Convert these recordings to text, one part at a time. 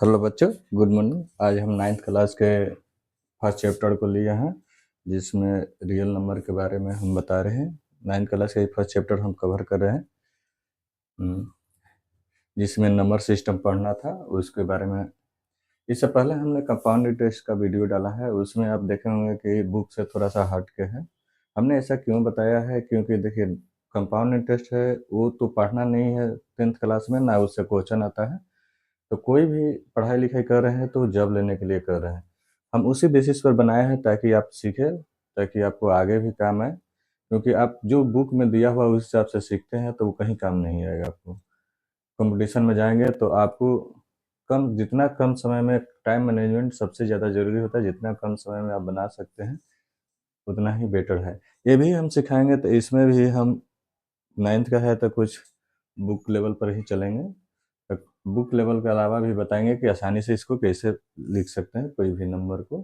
Hello बच्चों, good morning. आज हम नाइन्थ क्लास के फर्स्ट चैप्टर को लिए हैं, जिसमें रियल नंबर के बारे में हम बता रहे हैं। नाइन्थ क्लास के फर्स्ट चैप्टर हम कवर कर रहे हैं, जिसमें नंबर सिस्टम पढ़ना था उसके बारे में। इससे पहले हमने कंपाउंड इंटरेस्ट का वीडियो डाला है, उसमें आप देखे होंगे कि बुक से थोड़ा सा हट के है। हमने ऐसा क्यों बताया है, क्योंकि देखिए कंपाउंड इंटरेस्ट है वो तो पढ़ना नहीं है 10th क्लास में, ना उससे क्वेश्चन आता है। तो कोई भी पढ़ाई लिखाई कर रहे हैं तो जॉब लेने के लिए कर रहे हैं। हम उसी बेसिस पर बनाए हैं ताकि आप सीखें, ताकि आपको आगे भी काम आए। क्योंकि आप जो बुक में दिया हुआ उस हिसाब से सीखते हैं तो वो कहीं काम नहीं आएगा आपको। कंपटीशन में जाएंगे तो आपको जितना कम समय में, टाइम मैनेजमेंट सबसे ज़्यादा ज़रूरी होता है। जितना कम समय में आप बना सकते हैं उतना ही बेटर है। ये भी हम सिखाएंगे, तो इसमें भी हम नाइन्थ का है तो कुछ बुक लेवल पर ही चलेंगे। बुक लेवल के अलावा भी बताएंगे कि आसानी से इसको कैसे लिख सकते हैं कोई भी नंबर को।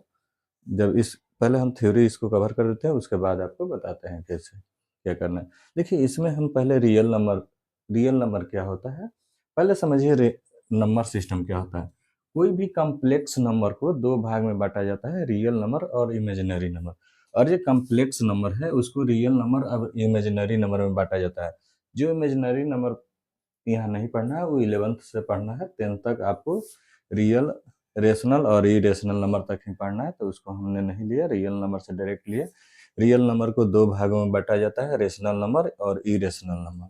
जब इस पहले हम थ्योरी इसको कवर कर देते हैं, उसके बाद आपको बताते हैं कैसे क्या करना है। देखिए इसमें हम पहले रियल नंबर क्या होता है पहले समझिए। नंबर सिस्टम क्या होता है। कोई भी कॉम्प्लेक्स नंबर को दो भाग में बांटा जाता है, रियल नंबर और इमेजिनरी नंबर। और जो कॉम्प्लेक्स नंबर है उसको रियल नंबर और इमेजिनरी नंबर में बांटा जाता है। जो इमेजिनरी नंबर यहाँ नहीं पढ़ना है, वो 11th से पढ़ना है। 10th तक आपको रियल, रेशनल और इरेशनल नंबर तक ही पढ़ना है, तो उसको हमने नहीं लिया, रियल नंबर से डायरेक्ट लिए। रियल नंबर को दो भागों में बांटा जाता है, रेशनल नंबर और इरेशनल नंबर।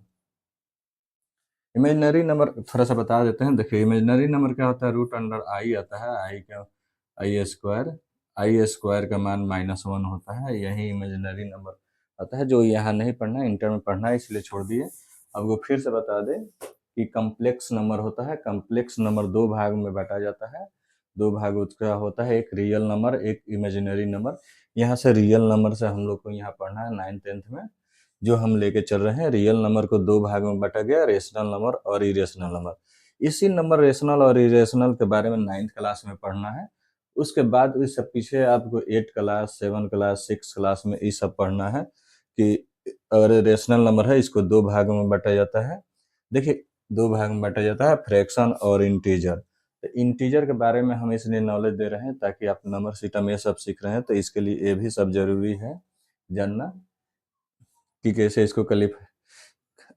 इमेजिनरी नंबर थोड़ा सा बता देते हैं। देखिए इमेजिनरी नंबर क्या होता है, रूट अंडर आई आता है, आई स्क्वायर का मान -1 होता है। यही इमेजिनरी नंबर आता है, जो यहाँ नहीं पढ़ना है, इंटर में पढ़ना है, इसलिए छोड़ दिए। अब वो फिर से बता दें कि कम्प्लेक्स नंबर होता है। कम्प्लेक्स नंबर दो भाग में बांटा जाता है। दो भाग उसका होता है, एक रियल नंबर, एक इमेजिनरी नंबर। यहाँ से रियल नंबर से हम लोग को यहाँ पढ़ना है 9th-10th में। जो हम लेके चल रहे हैं, रियल नंबर को दो भाग में बांटा गया, रेशनल नंबर और इरेशनल नंबर। इसी नंबर रेशनल और इरेशनल के बारे में 9th क्लास में पढ़ना है। उसके बाद इस सब पीछे आपको 8 क्लास, 7 क्लास, 6 क्लास में ये सब पढ़ना है कि अगर रेशनल नंबर है इसको दो भागों में बांटा जाता है। देखिए दो भाग में बांटा जाता है, फ्रैक्शन और इंटीजर। तो इंटीजर के बारे में हम इसलिए नॉलेज दे रहे हैं ताकि आप नंबर सिस्टम ये सब सीख रहे हैं, तो इसके लिए ये भी सब जरूरी है जानना कि कैसे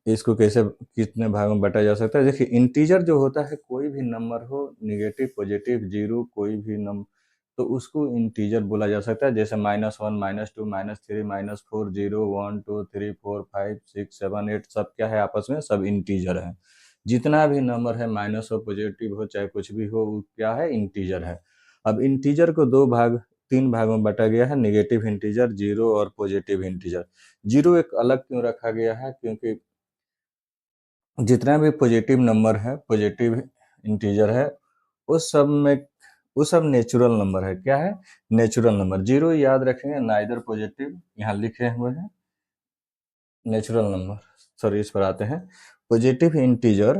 इसको कैसे कितने भागों में बांटा जा सकता है। देखिए इंटीजर जो होता है, कोई भी नंबर हो, निगेटिव, पॉजिटिव, जीरो, कोई भी नंबर, तो उसको इंटीजर बोला जा सकता है। जैसे -1, -2, -3, -4, 0, 1, 2, 3, 4, 5, 6, 7, 8 सब क्या है आपस में, सब इंटीजर है। जितना भी नंबर है, माइनस हो, पॉजिटिव हो, चाहे कुछ भी हो, वो क्या है, इंटीजर है। अब इंटीजर को तीन भागों में बांटा गया है, निगेटिव इंटीजर, जीरो और पॉजिटिव इंटीजर। जीरो एक अलग क्यों रखा गया है, क्योंकि जितना भी पॉजिटिव नंबर है, पॉजिटिव इंटीजर है, उस सब में वो सब नेचुरल नंबर है। क्या है, नेचुरल नंबर। जीरो याद रखेंगे, नाइदर पॉजिटिव, यहाँ लिखे हुए हैं नेचुरल नंबर। सॉरी, इस पर आते हैं। पॉजिटिव इंटीजर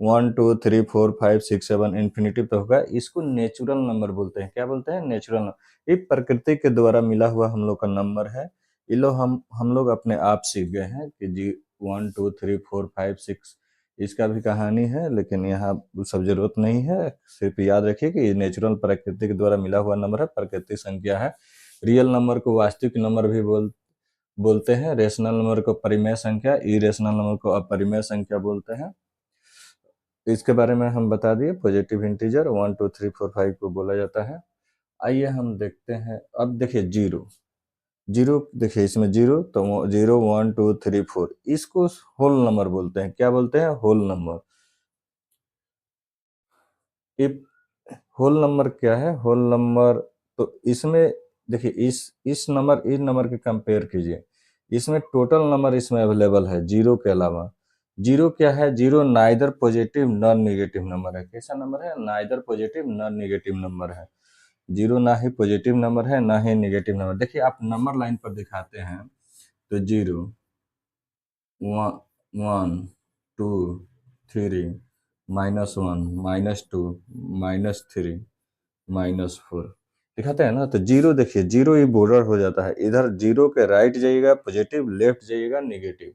1, 2, 3, 4, 5, 6, 7 इन्फिनिटिव तो होगा, इसको नेचुरल नंबर बोलते हैं। क्या बोलते हैं, नेचुरल नंबर। ये प्रकृति के द्वारा मिला हुआ हम लोग का नंबर है। ये लोग हम लोग अपने आप सीख गए हैं कि जी 1, 2, 3, 4, 5, 6 इसका भी कहानी है, लेकिन यहाँ वो सब जरूरत नहीं है। सिर्फ याद रखिए कि ये नेचुरल, प्रकृति के द्वारा मिला हुआ नंबर है, प्राकृतिक संख्या है। रियल नंबर को वास्तविक नंबर भी बोलते हैं। रेशनल नंबर को परिमेय संख्या, इरेशनल नंबर को अपरिमेय संख्या बोलते हैं। इसके बारे में हम बता दिए। पॉजिटिव इंटीजर 1, 2, 3, 4, 5 को बोला जाता है। आइए हम देखते हैं। अब देखिए जीरो, जीरो देखिए इसमें जीरो, तो 0, 1, 2, 3, 4 इसको होल नंबर बोलते हैं। क्या बोलते हैं, होल नंबर। होल नंबर क्या है, होल नंबर, तो इसमें देखिए इस नंबर के कंपेयर कीजिए। इसमें टोटल नंबर इसमें अवेलेबल है जीरो के अलावा। जीरो क्या है, zero neither positive non negative number है। कैसा नंबर है, neither positive non negative number है। जीरो ना ही पॉजिटिव नंबर है, ना ही निगेटिव नंबर। देखिए आप नंबर लाइन पर दिखाते हैं तो 0, 1, 2, 3, -1, -2, -3, -4 दिखाते हैं ना। तो जीरो देखिए, जीरो ही बॉर्डर हो जाता है। इधर जीरो के राइट जाइएगा पॉजिटिव, लेफ्ट जाइएगा निगेटिव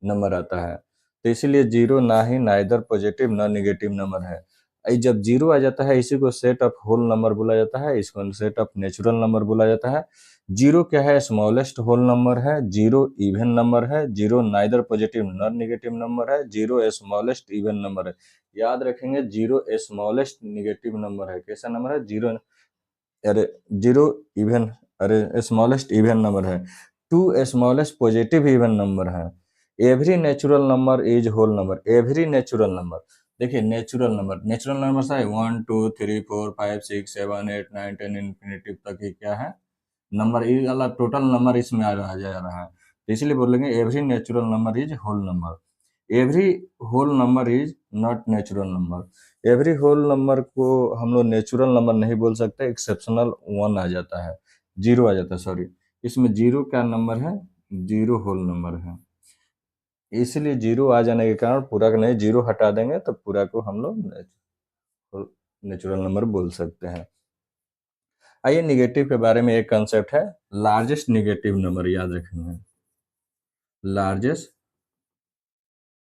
नंबर आता है। तो इसीलिए जीरो ना ही नाइदर पॉजिटिव ना निगेटिव नंबर है। जब जीरो आ जाता है इसी को सेट ऑफ होल नंबर बोला जाता है, इसको सेट ऑफ नेचुरल नंबर बोला जाता है। जीरो क्या है? स्मॉलेस्ट होल नंबर है। जीरो इवन नंबर है। Zero neither positive nor negative number है। जीरो स्मॉलेस्ट इवन नंबर है। याद रखेंगे, जीरो स्मॉलेस्ट नेगेटिव नंबर है। कैसा नंबर है? जीरो, अरे जीरो इवन, अरे स्मॉलेस्ट इवन नंबर है। Two smallest positive even number है। Every natural number is whole number. Every natural number, देखिए नेचुरल नंबर है 1 2 3 4 5 6 7 8 9 10 इन्फिनिटिव तक ही क्या है? नंबर। ये वाला टोटल नंबर इसमें आ रहा जा रहा है, तो इसलिए बोलेंगे every natural number is whole number. Every whole number is not natural number. Every whole number को हम लोग नेचुरल नंबर नहीं बोल सकते, एक्सेप्शनल वन आ जाता है, जीरो आ जाता है, सॉरी। इसमें जीरो क्या नंबर है? जीरो होल नंबर है। इसलिए जीरो आ जाने के कारण पूरा का नहीं, जीरो हटा देंगे तो पूरा को हम लोग नेचुरल नंबर बोल सकते हैं। आइए निगेटिव के बारे में एक कंसेप्ट है, लार्जेस्ट निगेटिव नंबर याद रखेंगे। Largest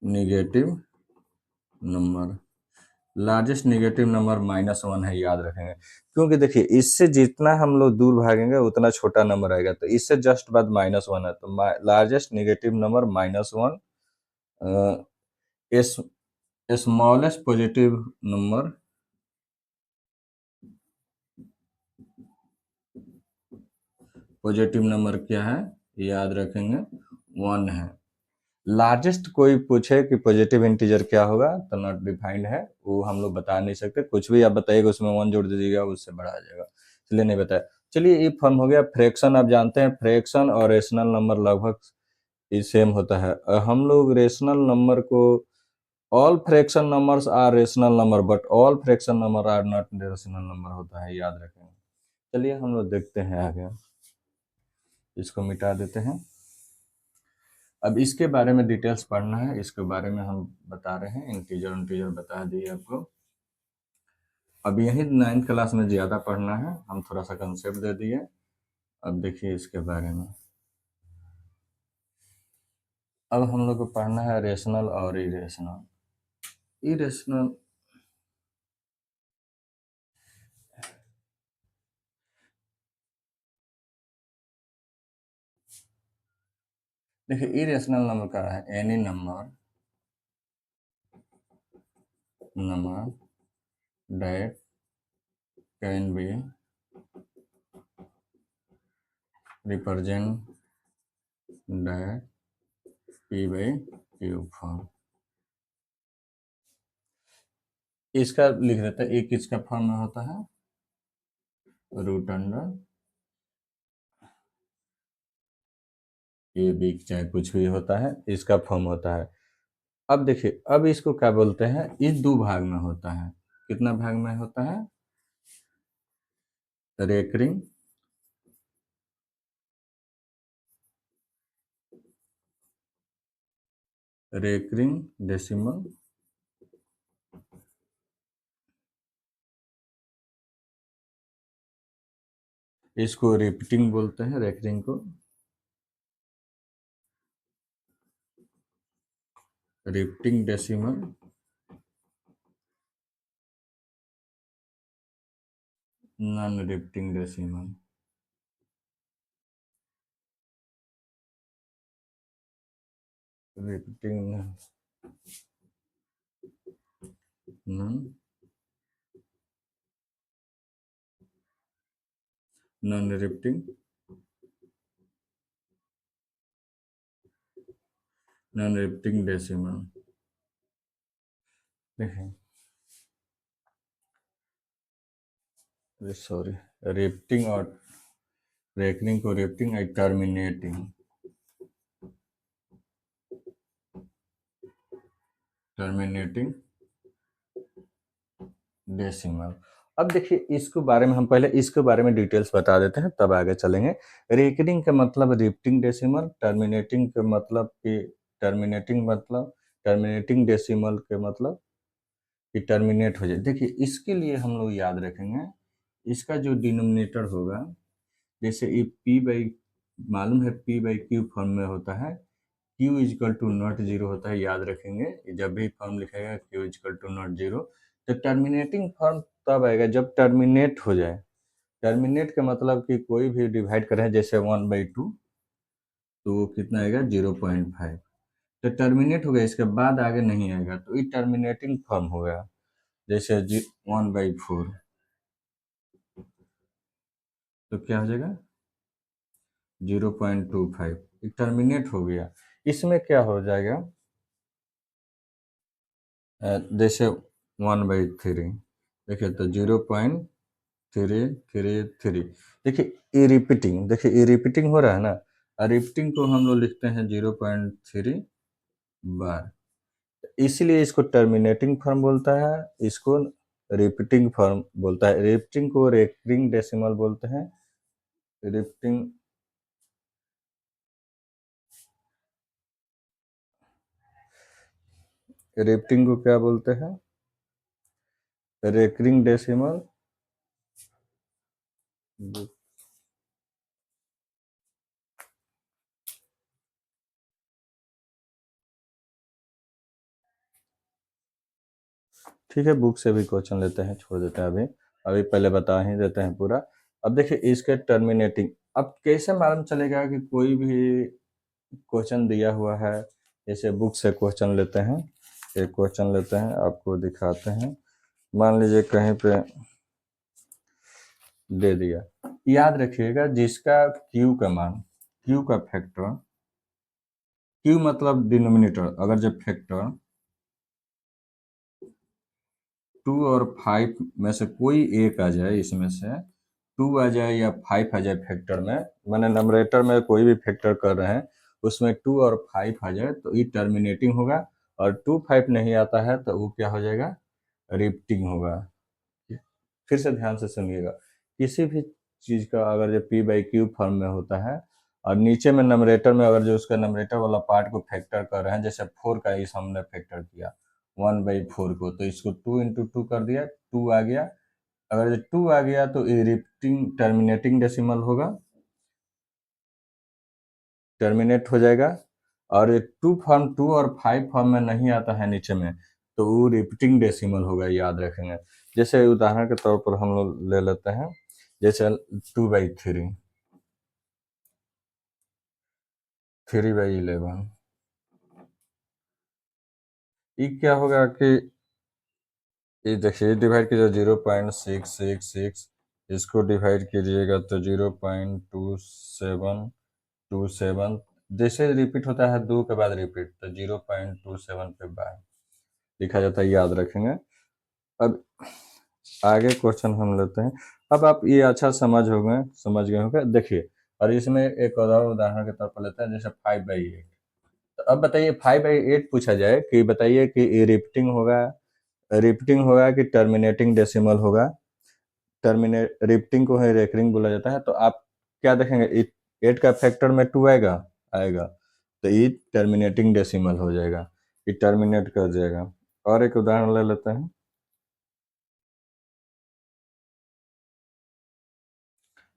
negative number, largest negative number -1 है, याद रखेंगे। क्योंकि देखिए इससे जितना हम लोग दूर भागेंगे उतना छोटा नंबर आएगा, तो इससे जस्ट बाद -1 है, तो largest negative number -1। Smallest positive number, positive number क्या है? याद रखेंगे 1 है। लार्जेस्ट कोई पूछे कि पॉजिटिव इंटीजर क्या होगा तो नॉट डिफाइंड है, वो हम लोग बता नहीं सकते। कुछ भी आप बताइएगा उसमें 1 जोड़ दीजिएगा, उससे बड़ा आ जाएगा, इसलिए नहीं बताया। चलिए ये फॉर्म हो गया। फ्रैक्शन आप जानते हैं, फ्रैक्शन और रेशनल नंबर लगभग ये सेम होता है। हम लोग रेशनल नंबर को, all fraction numbers are rational number but all fraction number are not rational number होता है, याद रखेंगे। चलिए हम लोग देखते हैं आगे, इसको मिटा देते हैं। अब इसके बारे में डिटेल्स पढ़ना है, इसके बारे में हम बता रहे हैं। इंटीजर इंटीजर बता दिए आपको। अब यही 9th क्लास में ज़्यादा पढ़ना है, हम थोड़ा सा कंसेप्ट दे दिए। अब देखिए इसके बारे में, अब हम लोग को पढ़ना है रेशनल और इरेशनल। इरेशनल, देखिए इरेशनल नंबर का है any number that can be represent that p by q form. इसका लिख देते हैं, एक किसका फॉर्म में होता है? रूट अंडर ए बी, चाहे कुछ भी होता है, इसका फॉर्म होता है। अब देखिए, अब इसको क्या बोलते हैं? इस दो भाग में होता है। कितना भाग में होता है? रेकरिंग रेकरिंग डेसिमल, इसको रिपीटिंग बोलते हैं, रेकरिंग को repeating decimal, non repeating decimal. Repeating non non repeating non repeating decimal. देखें, सॉरी, रिपीटिंग और रेकरिंग को रिपीटिंग और टर्मिनेटिंग टर्मिनेटिंग डेसिमल। अब देखिए इसके बारे में हम पहले इसके बारे में डिटेल्स बता देते हैं, तब आगे चलेंगे। रेकरिंग का मतलब रिपीटिंग डेसिमल, टर्मिनेटिंग के मतलब कि टर्मिनेटिंग डेसिमल के मतलब कि टर्मिनेट हो जाए। देखिए इसके लिए हम लोग याद रखेंगे, इसका जो डिनोमिनेटर होगा, जैसे ये पी बाई, मालूम है पी बाई क्यू फॉर्म में होता है, Q equal to not zero होता है, याद रखेंगे। जब भी फॉर्म लिखेगा Q equal to not zero, तो टर्मिनेटिंग फॉर्म तब आएगा जब टर्मिनेट हो जाए। टर्मिनेट का मतलब कि कोई भी डिवाइड करें जैसे 1/2, तो वो कितना आएगा 0.5। तो टर्मिनेट हो गया, इसके बाद आगे नहीं आएगा तो ये टर्मिनेटिंग फॉर्म हो गया। जैसे 1/4 तो क्या हो जाएगा 0.25, टर्मिनेट हो गया। इसमें क्या हो जाएगा जैसे 1/3, देखिए तो 0.333। देखिए ये रिपीटिंग, देखिए ये रिपीटिंग हो रहा है ना, रिपीटिंग को हम लोग लिखते हैं 0.3 बार, इसीलिए इसको टर्मिनेटिंग फॉर्म बोलता है, इसको रिपीटिंग फॉर्म बोलता है। रिपीटिंग को रेकरिंग डेसिमल बोलते हैं। रिपीटिंग रिपीटिंग को क्या बोलते हैं, रेकरिंग डेसिमल। ठीक है, बुक से भी क्वेश्चन लेते हैं, छोड़ देते हैं अभी, अभी पहले बता ही देते हैं पूरा। अब देखिए इसके टर्मिनेटिंग, अब कैसे मालूम चलेगा कि कोई भी क्वेश्चन दिया हुआ है। जैसे बुक से क्वेश्चन लेते हैं, एक क्वेश्चन लेते हैं आपको दिखाते हैं। मान लीजिए कहीं पे दे दिया, याद रखिएगा जिसका क्यू का मान, क्यू का फैक्टर, क्यू मतलब डिनोमिनेटर, अगर जब फैक्टर 2 और 5 में से कोई एक आ जाए, इसमें से 2 आ जाए या 5 आ जाए फैक्टर में, मैंने नंबरेटर में कोई भी फैक्टर कर रहे हैं उसमें 2 और 5 आ जाए तो ये टर्मिनेटिंग होगा, और 2 5 नहीं आता है तो वो क्या हो जाएगा रिपीटिंग होगा। फिर से ध्यान से सुनिएगा, किसी भी चीज़ का अगर जो p/q फॉर्म में होता है और नीचे में नंबरेटर में अगर जो उसका नंबरेटर वाला पार्ट को फैक्टर कर रहे हैं, जैसे 4 का इस हमने फैक्टर किया 1/4 को, तो इसको 2 × 2 कर दिया, 2 आ गया। अगर जो 2 आ गया तो ये रिपीटिंग टर्मिनेटिंग डेसिमल होगा, टर्मिनेट हो जाएगा। और ये 2 फॉर्म 2 और 5 फॉर्म में नहीं आता है नीचे में, तो वो रिपीटिंग डेसिमल होगा, याद रखेंगे। जैसे उदाहरण के तौर पर हम लोग ले लेते हैं, जैसे 2/3, 3/11, ये क्या होगा कि ये देखिए डिवाइड कीजिए 0.666, इसको डिवाइड कीजिएगा तो 0.2727, जैसे रिपीट होता है 2 के बाद रिपीट तो 0.27 पे बार लिखा जाता है, याद रखेंगे। अब आगे क्वेश्चन हम लेते हैं। अब आप ये अच्छा समझ गए होंगे, देखिए। और इसमें एक और उदाहरण के तौर पर लेते हैं, जैसे 5/8। तो अब बताइए 5/8 पूछा जाए कि बताइए कि ये रिपीटिंग होगा कि टर्मिनेटिंग डेसिमल होगा। टर्मिनेट रिपीटिंग को है रेकरिंग बोला जाता है। तो आप क्या देखेंगे, 8 का फैक्टर में 2 आएगा, आएगा तो ये टर्मिनेटिंग डेसिमल हो जाएगा, ये टर्मिनेट कर जाएगा। और एक उदाहरण ले लेते हैं,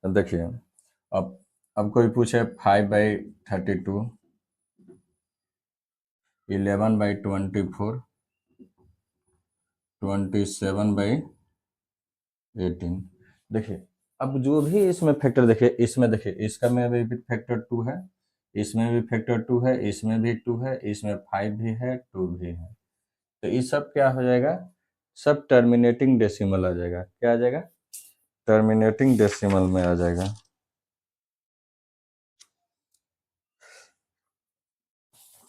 देखिए। अब कोई पूछे 5/32, 11/24, 27/18। देखिए अब जो भी इसमें फैक्टर, देखिए इसमें, देखिए इसका में भी फैक्टर 2 है, इसमें भी फैक्टर 2 है, इसमें भी 2 है, इसमें 5 भी है, 2 भी है। तो ये सब क्या हो जाएगा, सब टर्मिनेटिंग डेसिमल आ जाएगा। क्या आ जाएगा, टर्मिनेटिंग डेसिमल में आ जाएगा।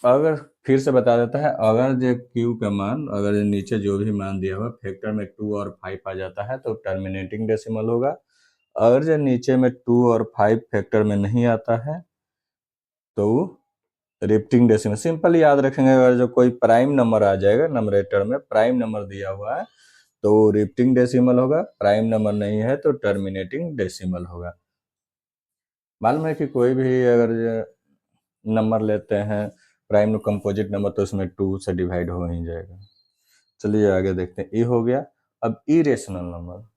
अगर फिर से बता देता है, अगर जो क्यू का मान, अगर नीचे जो भी मान दिया हुआ फैक्टर में 2 और 5 आ जाता है तो टर्मिनेटिंग डेसिमल होगा। अगर जो नीचे में 2 और 5 फैक्टर में नहीं आता है तो रिपीटिंग डेसिमल। सिंपल याद रखेंगे, अगर जो कोई प्राइम नंबर आ जाएगा, नंबरेटर में प्राइम नंबर दिया हुआ है तो रिपीटिंग डेसिमल होगा, प्राइम नंबर नहीं है तो टर्मिनेटिंग डेसिमल होगा। मालूम है कि कोई भी अगर नंबर लेते हैं प्राइम कंपोजिट नंबर तो उसमें 2 से डिवाइड हो ही जाएगा। चलिए आगे देखते हैं, ये हो गया। अब इरेशनल नंबर,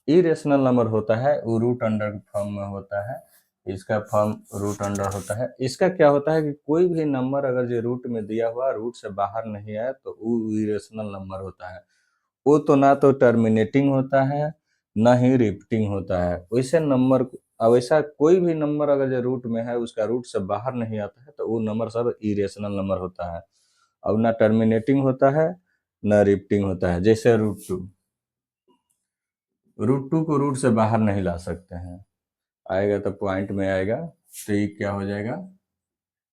इरेशनल नंबर होता है वो रूट अंडर फॉर्म में होता है। इसका फॉर्म रूट अंडर होता है। इसका क्या होता है कि कोई भी नंबर अगर जो रूट में दिया हुआ रूट से बाहर नहीं आए तो वो इरेशनल नंबर होता है। वो तो ना तो टर्मिनेटिंग होता है ना ही रिपीटिंग होता है। वैसे नंबर अब ऐसा कोई भी नंबर अगर जो रूट में है उसका रूट से बाहर नहीं आता है तो वो नंबर सब इरेशनल नंबर होता है। अब ना टर्मिनेटिंग होता है ना रिपीटिंग होता है। जैसे रूट टू को रूट से बाहर नहीं ला सकते हैं, आएगा तो पॉइंट में आएगा तो ये क्या हो जाएगा,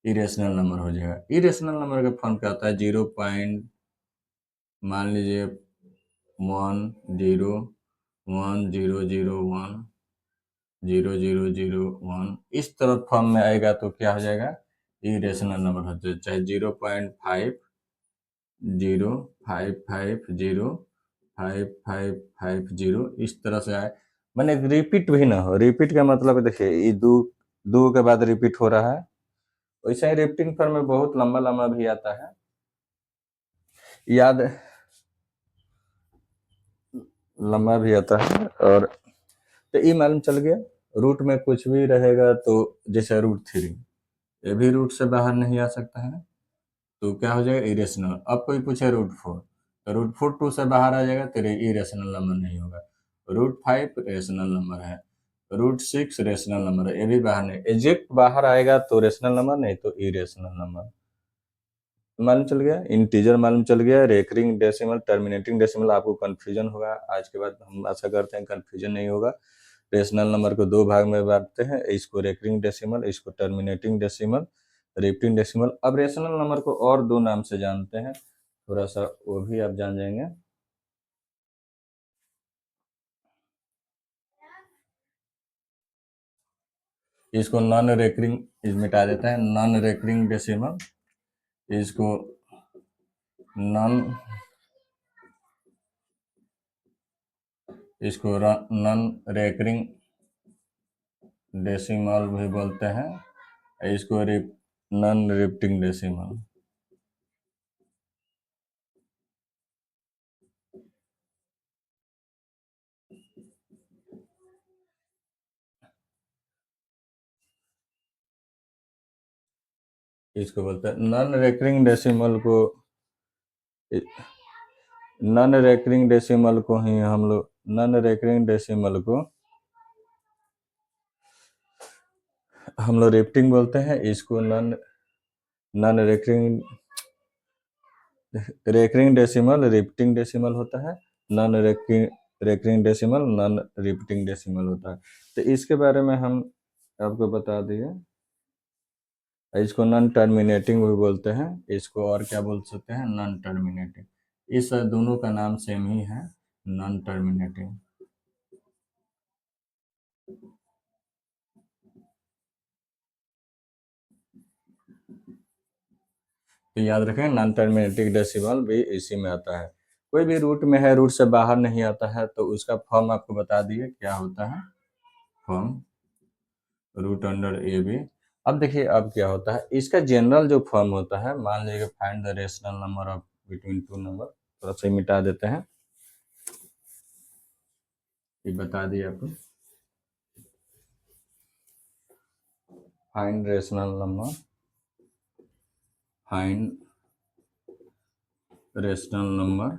इरेशनल नंबर हो जाएगा। इरेशनल नंबर का फॉर्म क्या होता है, 0 पॉइंट, मान लीजिए 1 0 1 0 0 1 0 0 0 1, इस तरह फॉर्म में आएगा तो क्या हो जाएगा, इरेशनल नंबर हो जाएगा। चाहे 0.5 0 5 5 0 5 5 5 0 इस तरह से आए, मैंने रिपीट भी ना हो। रिपीट का मतलब है, देखिए ये दो दो के बाद रिपीट हो रहा है, वैसे ही रिपीटिंग फॉर्म में बहुत लंबा लंबा भी आता है। याद लंबा भी आता है। और तो ये मालूम चल गया रूट में कुछ भी रहेगा तो जैसे रूट 3 ये भी रूट से बाहर नहीं आ सकता है तो क्या हो जाएगा, इरेशनल। अब कोई पूछे रूट 4 तो रूट 4 टू से बाहर आ जाएगा तो इरेशनल नंबर नहीं होगा। रूट 5 रेशनल नंबर है, रूट 6 रेशनल नंबर है, ये भी बाहर नहीं, एग्जैक्ट बाहर आएगा तो रेशनल नंबर, नहीं तो इरेशनल नंबर। मालूम चल गया, इंटीजर मालूम चल गया, रेकरिंग डेसिमल, टर्मिनेटिंग डेसिमल। आपको कंफ्यूजन होगा, आज के बाद हम आशा करते हैं कंफ्यूजन नहीं होगा। रेशनल नंबर को दो भाग में बांटते हैं, इसको रेकरिंग डेसिमल, इसको टर्मिनेटिंग डेसिमल, रिपीटिंग डेसिमल। अब रेशनल नंबर को और दो नाम से जानते हैं, थोड़ा सा वो भी आप जान जाएंगे। इसको नॉन रेकरिंग मिटा देते हैं, नॉन रेकरिंग डेसिमल, इसको नॉन इसको नॉन रेकरिंग डेसिमल भी बोलते हैं, इसको नॉन रिपीटिंग डेसिमल। इसको बोलते हैं नॉन रेकरिंग डेसिमल को, नॉन रेकरिंग डेसिमल को ही हम लोग नॉन रेकरिंग डेसिमल को हम लोग रिपीटिंग बोलते हैं। इसको non non recurring recurring decimal repeating decimal होता है, non recurring recurring decimal non repeating decimal होता है। तो इसके बारे में हम आपको बता दिए। इसको नॉन टर्मिनेटिंग भी बोलते हैं, इसको और क्या बोल सकते हैं, नॉन टर्मिनेटिंग। इस दोनों का नाम सेम ही है, नॉन टर्मिनेटिंग। तो याद रखें नॉन टर्मिनेटिंग डेसिमल भी इसी में आता है। कोई भी रूट में है, रूट से बाहर नहीं आता है तो उसका फॉर्म आपको बता दिए क्या होता है, form root under A B. अब देखिए अब क्या होता है, इसका जनरल जो फॉर्म होता है, मान लीजिए find the rational number of between two number, थोड़ा सा मिटा देते हैं, ये बता दिए आपको। Find rational number, find rational number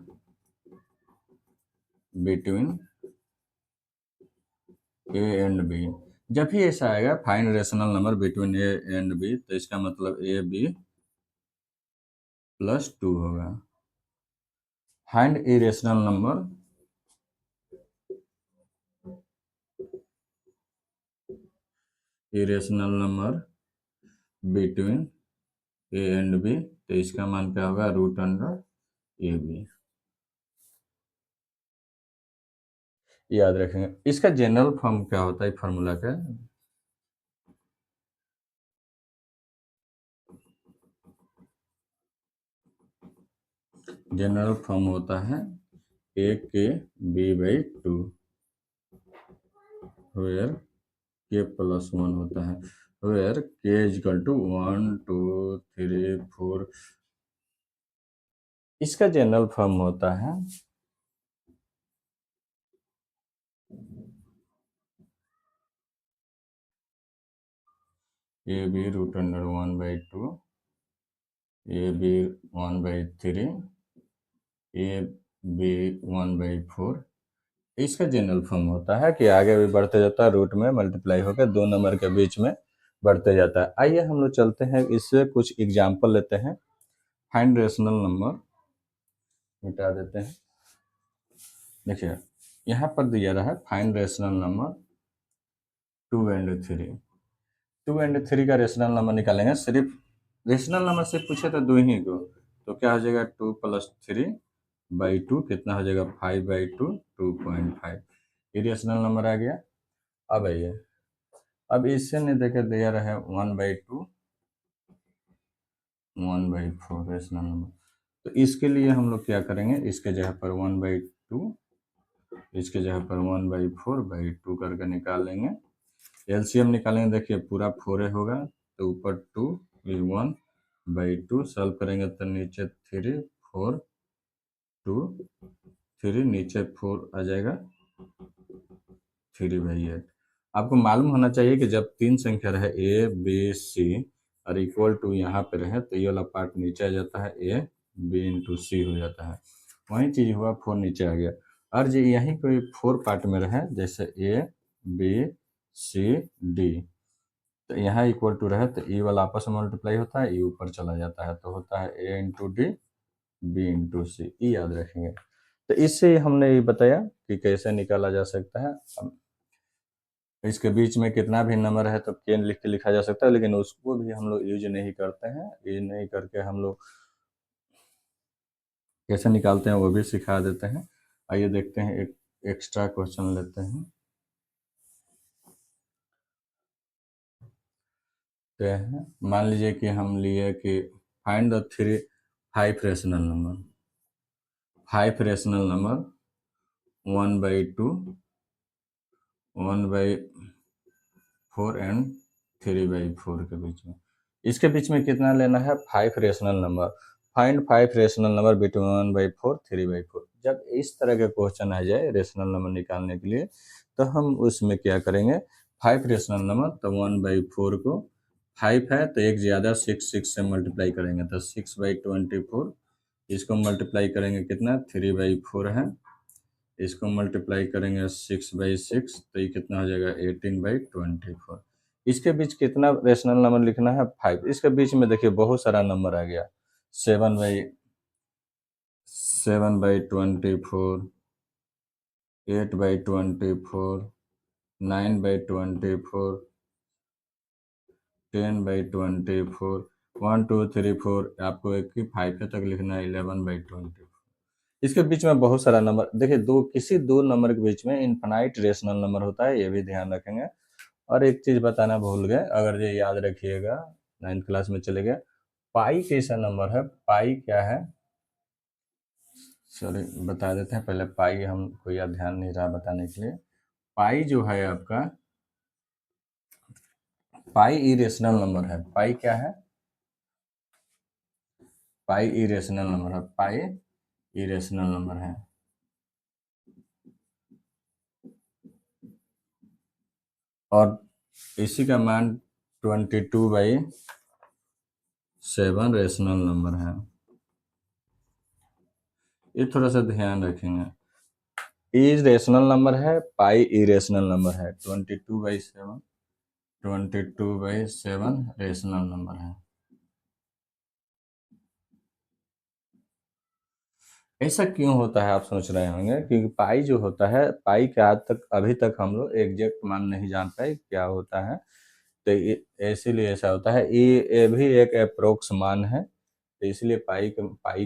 between A and B. जब भी ऐसा आएगा find rational number between A and B तो इसका मतलब ए बी +2 होगा। Find irrational number irrational number between A and B तो इसका मान क्या होगा, रूट अंडर ए बी। याद रखेंगे। इसका जनरल फॉर्म क्या होता है फार्मूला का, जनरल फॉर्म होता है ए के b/2 वेयर के +1 होता है, वेयर के = 1 2 3 4। इसका जनरल फॉर्म होता है A B root under 1/2, A B 1/3, A B 1/4। इसका जनरल फॉर्म होता है कि आगे भी बढ़ते जाता है, रूट में मल्टीप्लाई होकर 2 नंबर के बीच में बढ़ते जाता है। आइए हम लोग चलते हैं, इससे कुछ एग्जाम्पल लेते हैं। फाइंड रेशनल नंबर, मिटा देते हैं। देखिए यहाँ पर दिया रहा है find rational number 2 and 3। 2 and 3 का रेशनल नंबर निकालेंगे। सिर्फ रेशनल नंबर से पूछे तो 2 ही को, तो क्या हो जाएगा 2 + 3/2 कितना हो जाएगा 5/2, 2.5। ये रेशनल नंबर आ गया। अब आइए, अब इससे नहीं देखे दिया रहे 1/2, 1/4 रेशनल नंबर। तो इसके लिए हम लोग क्या करेंगे, इसके जगह पर 1/2, इसके जगह पर 1/4/2 करके निकाल लेंगे। एलसीएम निकालेंगे, देखिए पूरा 4 होगा तो ऊपर 2, 1/2 सॉल्व करेंगे तो नीचे 3, 4, 2, 3, नीचे 4 आ जाएगा 3/8। आपको मालूम होना चाहिए कि जब 3 संख्या रहे ए बी सी और इक्वल टू यहाँ पे रहे तो ये वाला पार्ट नीचे आ जाता है, ए बी इंटू सी हो जाता है। वही चीज़ हुआ, 4 नीचे आ गया। और जो यहीं कोई 4 पार्ट में रहे, जैसे ए बी सी डी, तो यहाँ इक्वल टू रहे तो ई वाला आपस में मल्टीप्लाई होता है, ई ऊपर चला जाता है तो होता है ए इंटू डी, बी इंटू सी। ई याद रखेंगे। तो इससे हमने ये बताया कि कैसे निकाला जा सकता है। अब इसके बीच में कितना भी नंबर है तो केन लिख के लिखा जा सकता है, लेकिन उसको भी हम लोग यूज नहीं करते हैं। ये नहीं करके हम लोग कैसे निकालते हैं वो भी सिखा देते हैं। आइए देखते हैं, एक एक्स्ट्रा क्वेश्चन लेते हैं। मान लीजिए कि हम लिए कि find the 5 rational number, 5 rational number 1/2, 1/4 and 3/4 के बीच में। इसके बीच में कितना लेना है, 5 rational number. Find 5 rational number between 1/4, 3/4। जब इस तरह के क्वेश्चन आ जाए रेशनल नंबर निकालने के लिए, तो हम उसमें क्या करेंगे, 5 रेशनल नंबर तो 1/4 को 5 है तो एक ज़्यादा 6 से मल्टीप्लाई करेंगे तो 6/24। इसको मल्टीप्लाई करेंगे कितना, 3/4 है। इसको मल्टीप्लाई करेंगे 6/6 तो ये कितना हो जाएगा 18/24। इसके बीच कितना रेशनल नंबर लिखना है, 5। इसके बीच में देखिए बहुत सारा नंबर आ गया, 7/24, 8/24, 9/24, 10/24, 1 2 3 4, आपको एक ही 5 तक लिखना है 11/24। इसके बीच में बहुत सारा नंबर, देखिए किसी दो नंबर के बीच में इनफाइनाइट रेशनल नंबर होता है, ये भी ध्यान रखेंगे। और एक चीज़ बताना भूल गए, अगर ये याद रखिएगा 9th क्लास में चले गए, पाई कैसा नंबर है, पाई क्या है, सॉरी बता देते हैं पहले। पाई हमको याद ध्यान नहीं रहा बताने के लिए। पाई जो है आपका, पाई इरेशनल नंबर है। पाई क्या है, पाई इरेशनल नंबर है, पाई इरेशनल नंबर है। और इसी का मान 22/7 रेशनल नंबर है। ये थोड़ा सा ध्यान रखेंगे। ई रेशनल नंबर है, पाई इरेशनल नंबर है। 22/7 रेशनल नंबर है। ऐसा क्यों होता है आप सोच रहे होंगे, क्योंकि पाई जो होता है, पाई के आज तक अभी तक हम लोग एग्जैक्ट मान नहीं जान पाए क्या होता है, तो इसीलिए ऐसा होता है। ये भी एक अप्रोक्स मान है, तो इसलिए पाई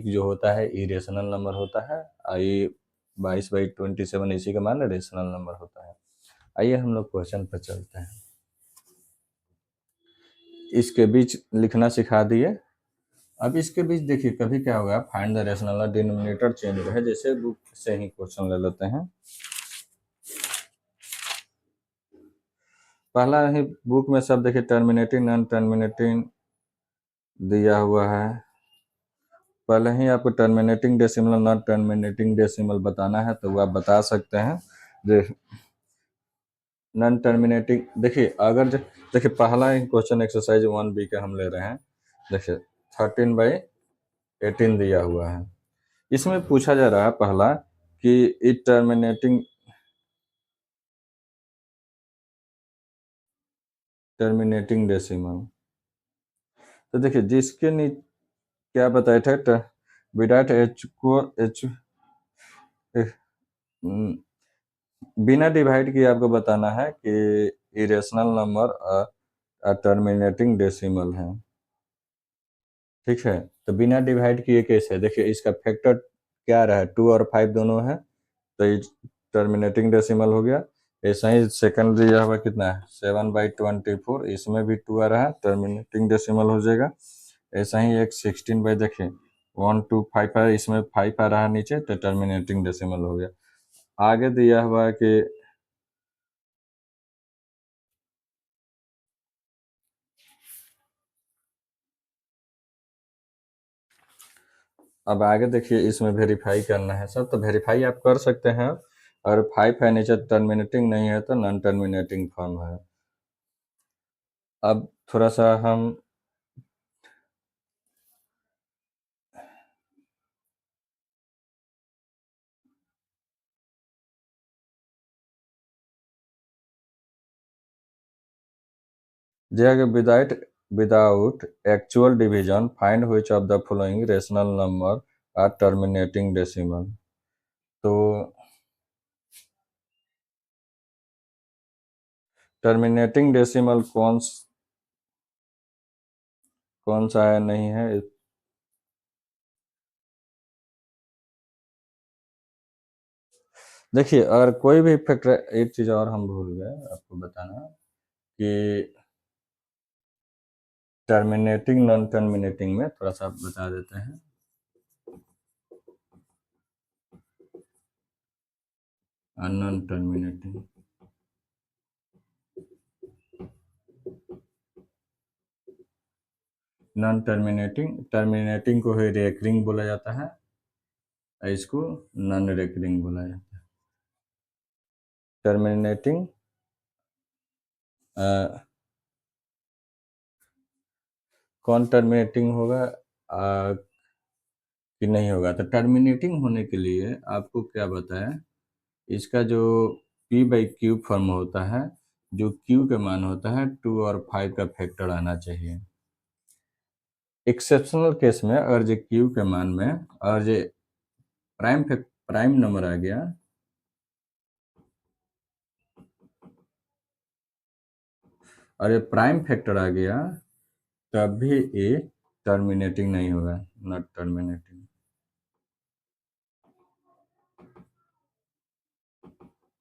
जो होता है इरेशनल नंबर होता है, और ये 22/27 इसी का मान रेशनल नंबर होता है। आइए हम लोग क्वेश्चन पर चलते हैं। इसके बीच लिखना सिखा दिए। अब इसके बीच देखिए कभी क्या होगा, find the rational, denominator change है, जैसे बुक से ही क्वेश्चन ले लेते हैं। पहला ही बुक में सब देखिए टर्मिनेटिंग नॉन टर्मिनेटिंग दिया हुआ है। पहले ही आपको terminating decimal non terminating decimal बताना है तो वो आप बता सकते हैं। नॉन टर्मिनेटिंग, देखिए अगर देखिए पहला क्वेश्चन एक्सरसाइज 1B का हम ले रहे हैं। देखिए 13/18 दिया हुआ है। इसमें पूछा जा रहा है पहला कि इट टर्मिनेटिंग डेसिमल। तो देखिए जिसके क्या बताया था, विदाउट एच को एच बिना डिवाइड किए आपको बताना है कि इरेशनल नंबर टर्मिनेटिंग डेसिमल है। ठीक है, तो बिना डिवाइड किए कैसे, देखिए इसका फैक्टर क्या रहा है, 2 और 5 दोनों है, तो ये टर्मिनेटिंग डेसिमल हो गया। ऐसा ही सेकंड दिया हुआ कितना है, 7/24, इसमें भी 2 आ रहा है, टर्मिनेटिंग डेसिमल हो जाएगा। ऐसा ही एक 16 देखिए 125 है, इसमें 5 आ रहा है नीचे, तो टर्मिनेटिंग डेसिमल हो गया। आगे दिया हुआ है कि अब आगे देखिए इसमें वेरीफाई करना है सब, तो वेरीफाई आप कर सकते हैं। और 5 है नीचे, टर्मिनेटिंग नहीं है तो नॉन टर्मिनेटिंग फॉर्म है। अब थोड़ा सा हम without actual division find which of the following rational number are terminating decimal. तो टर्मिनेटिंग डेसिमल कौन सा है, नहीं है। देखिए अगर कोई भी फैक्टर, एक चीज और हम भूल गए आपको बताना कि टर्मिनेटिंग नॉन टर्मिनेटिंग में थोड़ा सा बता देते हैं। नॉन टर्मिनेटिंग, टर्मिनेटिंग को ही रेकरिंग बोला जाता है, इसको नॉन रेकरिंग बोला जाता है। टर्मिनेटिंग कौन टर्मिनेटिंग होगा कि नहीं होगा, तो टर्मिनेटिंग होने के लिए आपको क्या बताया, इसका जो P/Q फॉर्म होता है, जो Q का मान होता है 2 और 5 का फैक्टर आना चाहिए। एक्सेप्शनल केस में अगर जो Q के मान में और जो प्राइम नंबर आ गया, और ये प्राइम फैक्टर आ गया, तब भी ये टर्मिनेटिंग नहीं होगा, नॉट टर्मिनेटिंग।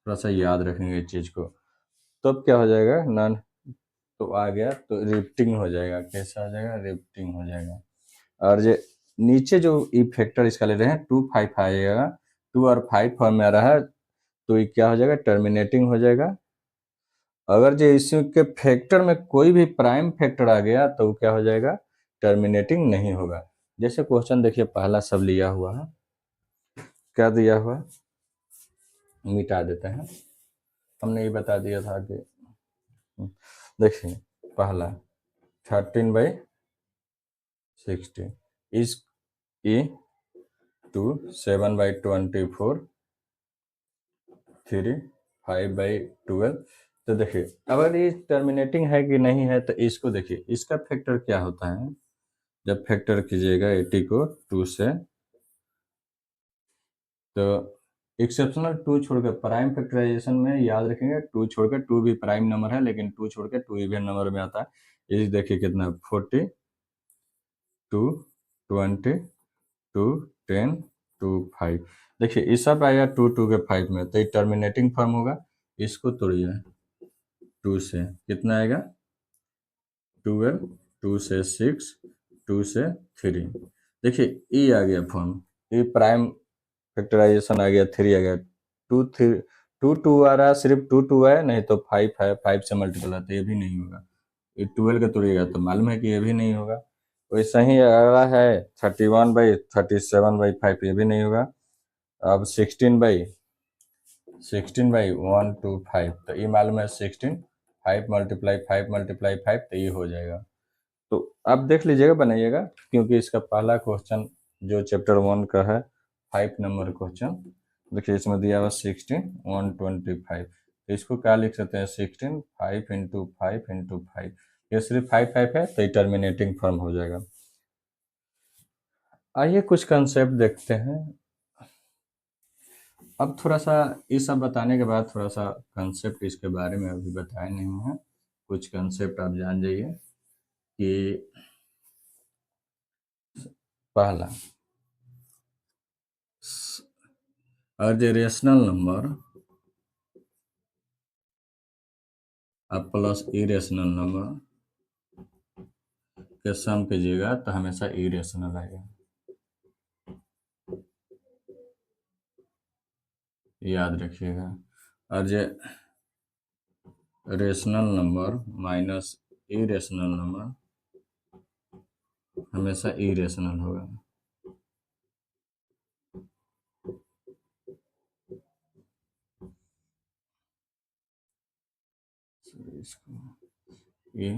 थोड़ा सा याद रखेंगे इस चीज को। तो अब क्या हो जाएगा, नॉन तो आ गया तो रिफ्टिंग हो जाएगा, कैसा आ जाएगा, रिफ्टिंग हो जाएगा। और ये नीचे जो ई फैक्टर इसका ले रहे हैं 2 5 आएगा, 2 और 5 फॉर्म में आ रहा है, तो ये क्या हो जाएगा, टर्मिनेटिंग हो जाएगा। अगर जो इसके फैक्टर में कोई भी प्राइम फैक्टर आ गया तो क्या हो जाएगा, टर्मिनेटिंग नहीं होगा। जैसे क्वेश्चन देखिए पहला सब लिया हुआ है, क्या दिया हुआ है, मिटा देते हैं, हमने ये बता दिया था कि देखिए पहला 13/16 इस ई टू 7/24 3 5/12। तो देखिए अगर ये टर्मिनेटिंग है कि नहीं है, तो इसको देखिए इसका फैक्टर क्या होता है, जब फैक्टर कीजिएगा 80 को 2 से, तो एक्सेप्शनल 2 छोड़कर प्राइम फैक्टराइजेशन में याद रखेंगे 2 छोड़कर, 2 भी प्राइम नंबर है लेकिन 2 छोड़कर 2 इवन नंबर में आता है। ये देखिए कितना 40 2 20 2 10 2 5। देखिए ये सब आएगा 2 2 के 5 में, तो ये टर्मिनेटिंग फॉर्म होगा। इसको तोड़िए 2 से कितना आएगा 12, 2 से 6, 2 से 3। देखिए ये आ गया फॉर्म, ये प्राइम फैक्टराइजेशन आ गया, 3 आ गया, 2 3 2 2 आ रहा है, सिर्फ 2 2 है, नहीं तो 5 है, 5 से मल्टीपल है, तो ये भी नहीं होगा। ये 12 का तोड़िएगा तो मालूम है कि ये भी नहीं होगा। वैसा ही अगला है 31/37/5, ये भी नहीं होगा। अब 16 16/125, तो ये मालूम है 16, 5 मल्टीप्लाई 5 मल्टीप्लाई 5, तो ये हो जाएगा। तो आप देख लीजिएगा, बनाइएगा, क्योंकि इसका पहला क्वेश्चन जो चैप्टर 1 का है 5 नंबर क्वेश्चन, देखिए इसमें दिया हुआ 16/125, तो इसको क्या लिख सकते हैं, 16 5 इंटू 5 इंटू 5, ये सिर्फ 5 5 है, तो ये टर्मिनेटिंग फॉर्म हो जाएगा। आइए कुछ कंसेप्ट देखते हैं। अब थोड़ा सा ये सब बताने के बाद थोड़ा सा कंसेप्ट इसके बारे में अभी बताए नहीं है, कुछ कंसेप्ट आप जान जाइए कि पहला, और जो रेशनल नंबर आप प्लस इरेशनल नंबर के सम कीजिएगा तो हमेशा इरेशनल आएगा, याद रखिएगा। और जो rational number minus irrational number हमेशा इरेशनल होगा। इसको ये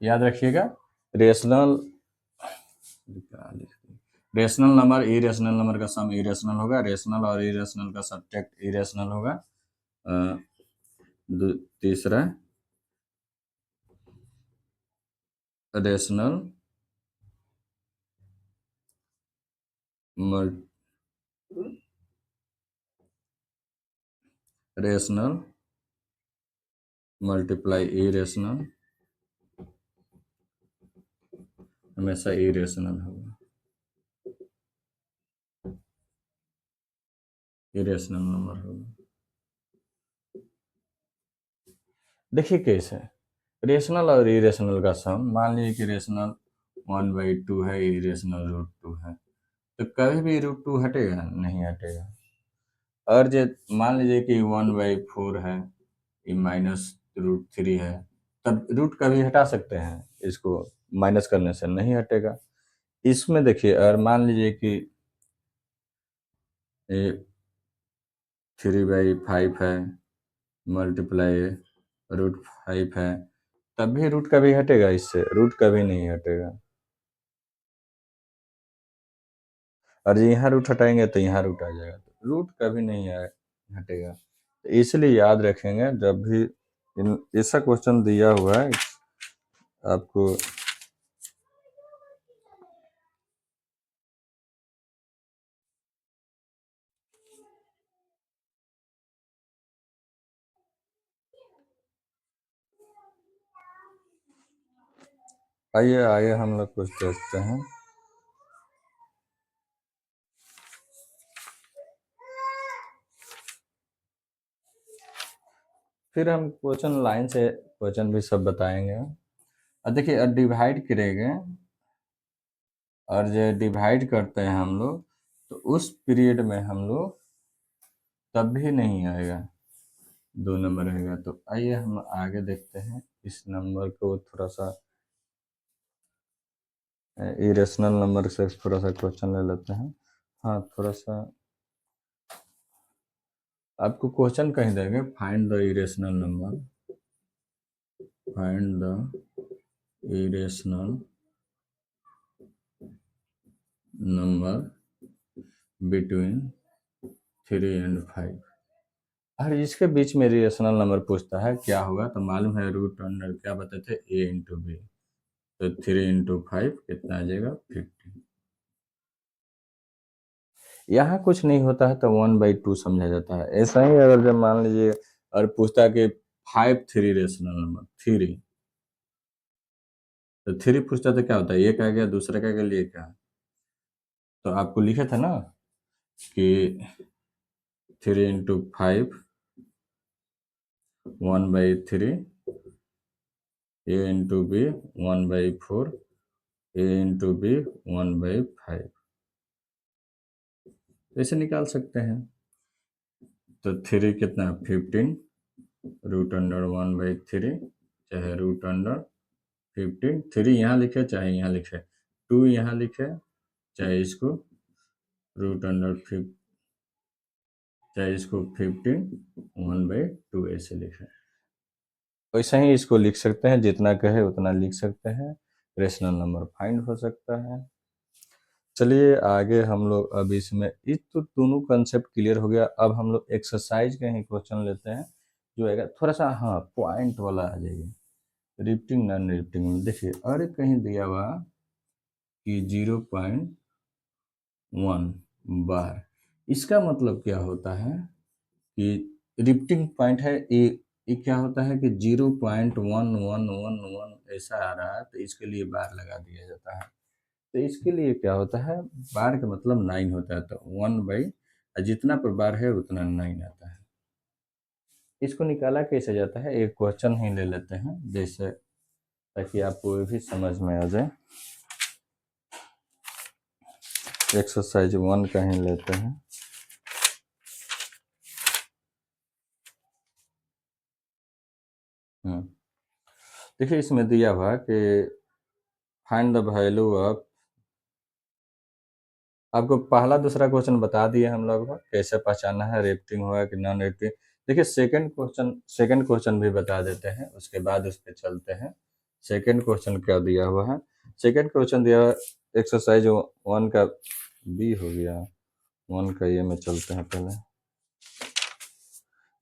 याद रखिएगा, rational rational number irrational number का सम इरेशनल होगा, रेशनल और इरेशनल का सब्ट्रैक्ट इरेशनल होगा। तीसरा, रेशनल रेशनल मल्टीप्लाई इरेशनल हमेशा इरेशनल होगा, इरेशनल नंबर होगा। देखिए कैसे रेशनल और इरेशनल का सम, मान लीजिए कि रेशनल 1/2 है, इरेशनल √2 है, तो कभी भी √2 हटेगा नहीं हटेगा। और जो मान लीजिए कि 1/4 है, ये -√3 है, तब रूट कभी हटा सकते हैं, इसको माइनस करने से नहीं हटेगा। इसमें देखिए, और मान लीजिए कि ये 3/5 है मल्टीप्लाई √5 है, तब भी रूट कभी हटेगा, इससे रूट कभी नहीं हटेगा। और यहाँ रूट हटाएंगे तो यहाँ रूट आ जाएगा, तो रूट कभी नहीं हटेगा। तो इसलिए याद रखेंगे, जब भी ऐसा क्वेश्चन दिया हुआ है आपको, आइए आइए हम लोग कुछ देखते हैं। फिर हम क्वेश्चन लाइन से क्वेश्चन भी सब बताएंगे। और देखिए डिवाइड करेंगे, और जो डिवाइड करते हैं हम लोग, तो उस पीरियड में हम लोग तब भी नहीं आएगा, 2 नंबर रहेगा। तो आइए हम आगे देखते हैं, इस नंबर को थोड़ा सा इरेशनल नंबर से थोड़ा सा क्वेश्चन ले लेते हैं। हाँ, थोड़ा सा आपको क्वेश्चन कहीं देंगे, find the irrational number, find the irrational number between 3 and 5। और इसके बीच में रेशनल नंबर पूछता है क्या होगा, तो मालूम है रूट अंडर क्या बताते थे, a इंटू बी, तो 3 इंटू 5 कितना आ जाएगा, 50। यहाँ कुछ नहीं होता है तो 1/2 समझा जाता है। ऐसा ही अगर जब मान लीजिए और पूछता है कि 5 3 रेशनल नंबर 3, तो 3 पूछता तो क्या होता है, एक आ गया, दूसरे का लिए क्या, तो आपको लिखे थे ना कि 3 into 5 1/3, a into B 1/4, a into B 1/5, ऐसे निकाल सकते हैं। तो 3 कितना, 15, रूट अंडर 1/3, चाहे रूट अंडर 15, 3 यहाँ लिखे चाहे यहाँ लिखे, 2 यहाँ लिखे चाहे इसको रूट अंडर 50, चाहे इसको 15 1/2 ऐसे लिखें। वैसे ही इसको लिख सकते हैं, जितना कहे उतना लिख सकते हैं, रेशनल नंबर फाइंड हो सकता है। चलिए आगे हम लोग अब इसमें इस तो दोनों कंसेप्ट क्लियर हो गया। अब हम लोग एक्सरसाइज का ही क्वेश्चन लेते हैं, जो है थोड़ा सा हाँ पॉइंट वाला आ जाइए। रिफ्टिंग नॉन रिफ्टिंग में देखिए, अरे कहीं दिया हुआ कि 0.1 बार, इसका मतलब क्या होता है कि रिफ्टिंग पॉइंट है ये क्या होता है कि 0.1111 ऐसा आ रहा है, तो इसके लिए बार लगा दिया जाता है। तो इसके लिए क्या होता है, बार का मतलब 9 होता है, तो 1/, जितना पर बार है उतना 9 आता है। इसको निकाला कैसे जाता है, एक क्वेश्चन ही ले लेते हैं जैसे, ताकि आपको ये भी समझ में आ जाए। एक्सरसाइज 1 का ही लेते हैं। देखिए इसमें दिया हुआ कि फाइंड द वैल्यू ऑफ, आपको पहला दूसरा क्वेश्चन बता दिए हम लोग कैसे पहचानना है रिफ्टिंग हुआ कि नॉन रिफ्टिंग। देखिए सेकंड क्वेश्चन भी बता देते हैं, उसके बाद उस पर चलते हैं। सेकंड क्वेश्चन क्या दिया हुआ है, सेकंड क्वेश्चन दिया हुआ एक्सरसाइज 1 का बी हो गया, 1 का ये में चलते हैं पहले।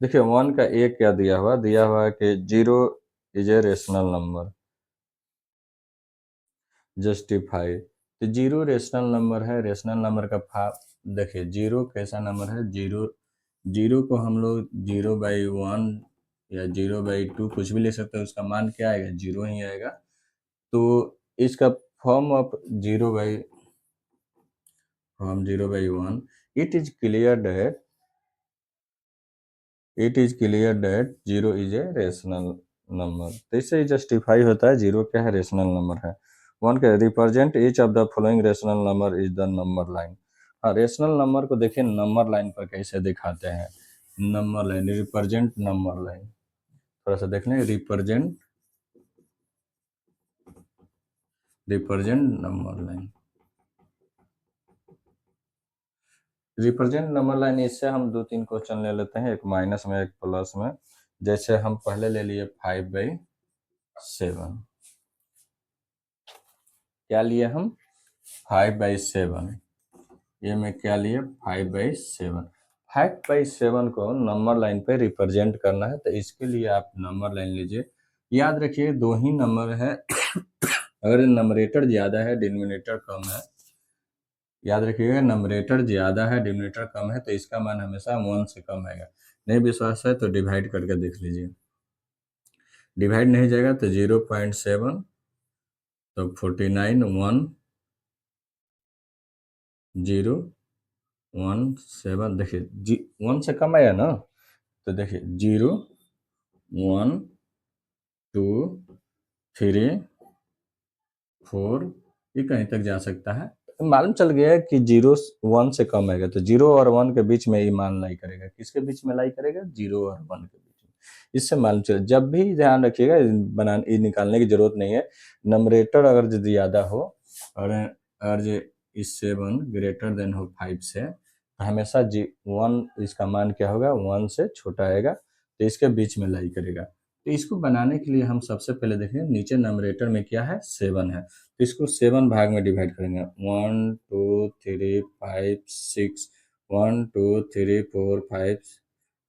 देखिए 1 का ए क्या दिया हुआ है कि 0 is a rational number, justify. तो 0 रेशनल नंबर है, रेशनल नंबर का देखिए 0 कैसा नंबर है, 0 को हम लोग 0/1 या 0/2 कुछ भी ले सकते हैं, उसका मान क्या आएगा, 0 ही आएगा। तो इसका form of 0/1, it is clear that 0 is a rational number. तो इससे जस्टिफाई होता है 0 क्या है, रेशनल नंबर है। 1 का represent each of the following rational number is the number line. हाँ रेशनल नंबर को देखिए नंबर लाइन पर कैसे दिखाते हैं, number line, represent number line, थोड़ा सा देख लें, represent number line, represent number line. इससे हम 2-3 क्वेश्चन ले लेते हैं, एक माइनस में एक प्लस में। जैसे हम पहले ले लिए 5/7, क्या लिए हम 5/7, ये में क्या लिए 5/7। 5/7 को नंबर लाइन पे रिप्रेजेंट करना है, तो इसके लिए आप नंबर लाइन लीजिए। याद रखिए 2 ही नंबर है अगर नंबरेटर ज़्यादा है डिनोमिनेटर कम है, याद रखिएगा नंबरेटर ज़्यादा है डिनोमिनेटर कम है, तो इसका मान हमेशा 1 से कम आएगा। नहीं विश्वास है तो डिवाइड करके देख लीजिए, डिवाइड नहीं जाएगा तो 0.7, तो 49 1 0 1 7, देखिए 1 से कम आया ना, तो देखिए 0 1 2 3 4, ये कहीं तक जा सकता है। मालूम चल गया है कि 0 1 से कम आएगा, तो 0 और 1 के बीच में ये मान लाई करेगा, किसके बीच में लाई करेगा, 0 और 1 के बीच में। इससे मालूम चल, जब भी ध्यान रखिएगा ये निकालने की जरूरत नहीं है, नंबरेटर अगर जो ज़्यादा हो और जो इस 7 ग्रेटर देन हो 5 से, तो हमेशा 1 इसका मान क्या होगा, 1 से छोटा आएगा, तो इसके बीच में लाई करेगा। तो इसको बनाने के लिए हम सबसे पहले देखें, नीचे नंबरेटर में क्या है, 7 है, तो इसको 7 भाग में डिवाइड करेंगे, 1 2 3 5 6, 1 2 3 4 5,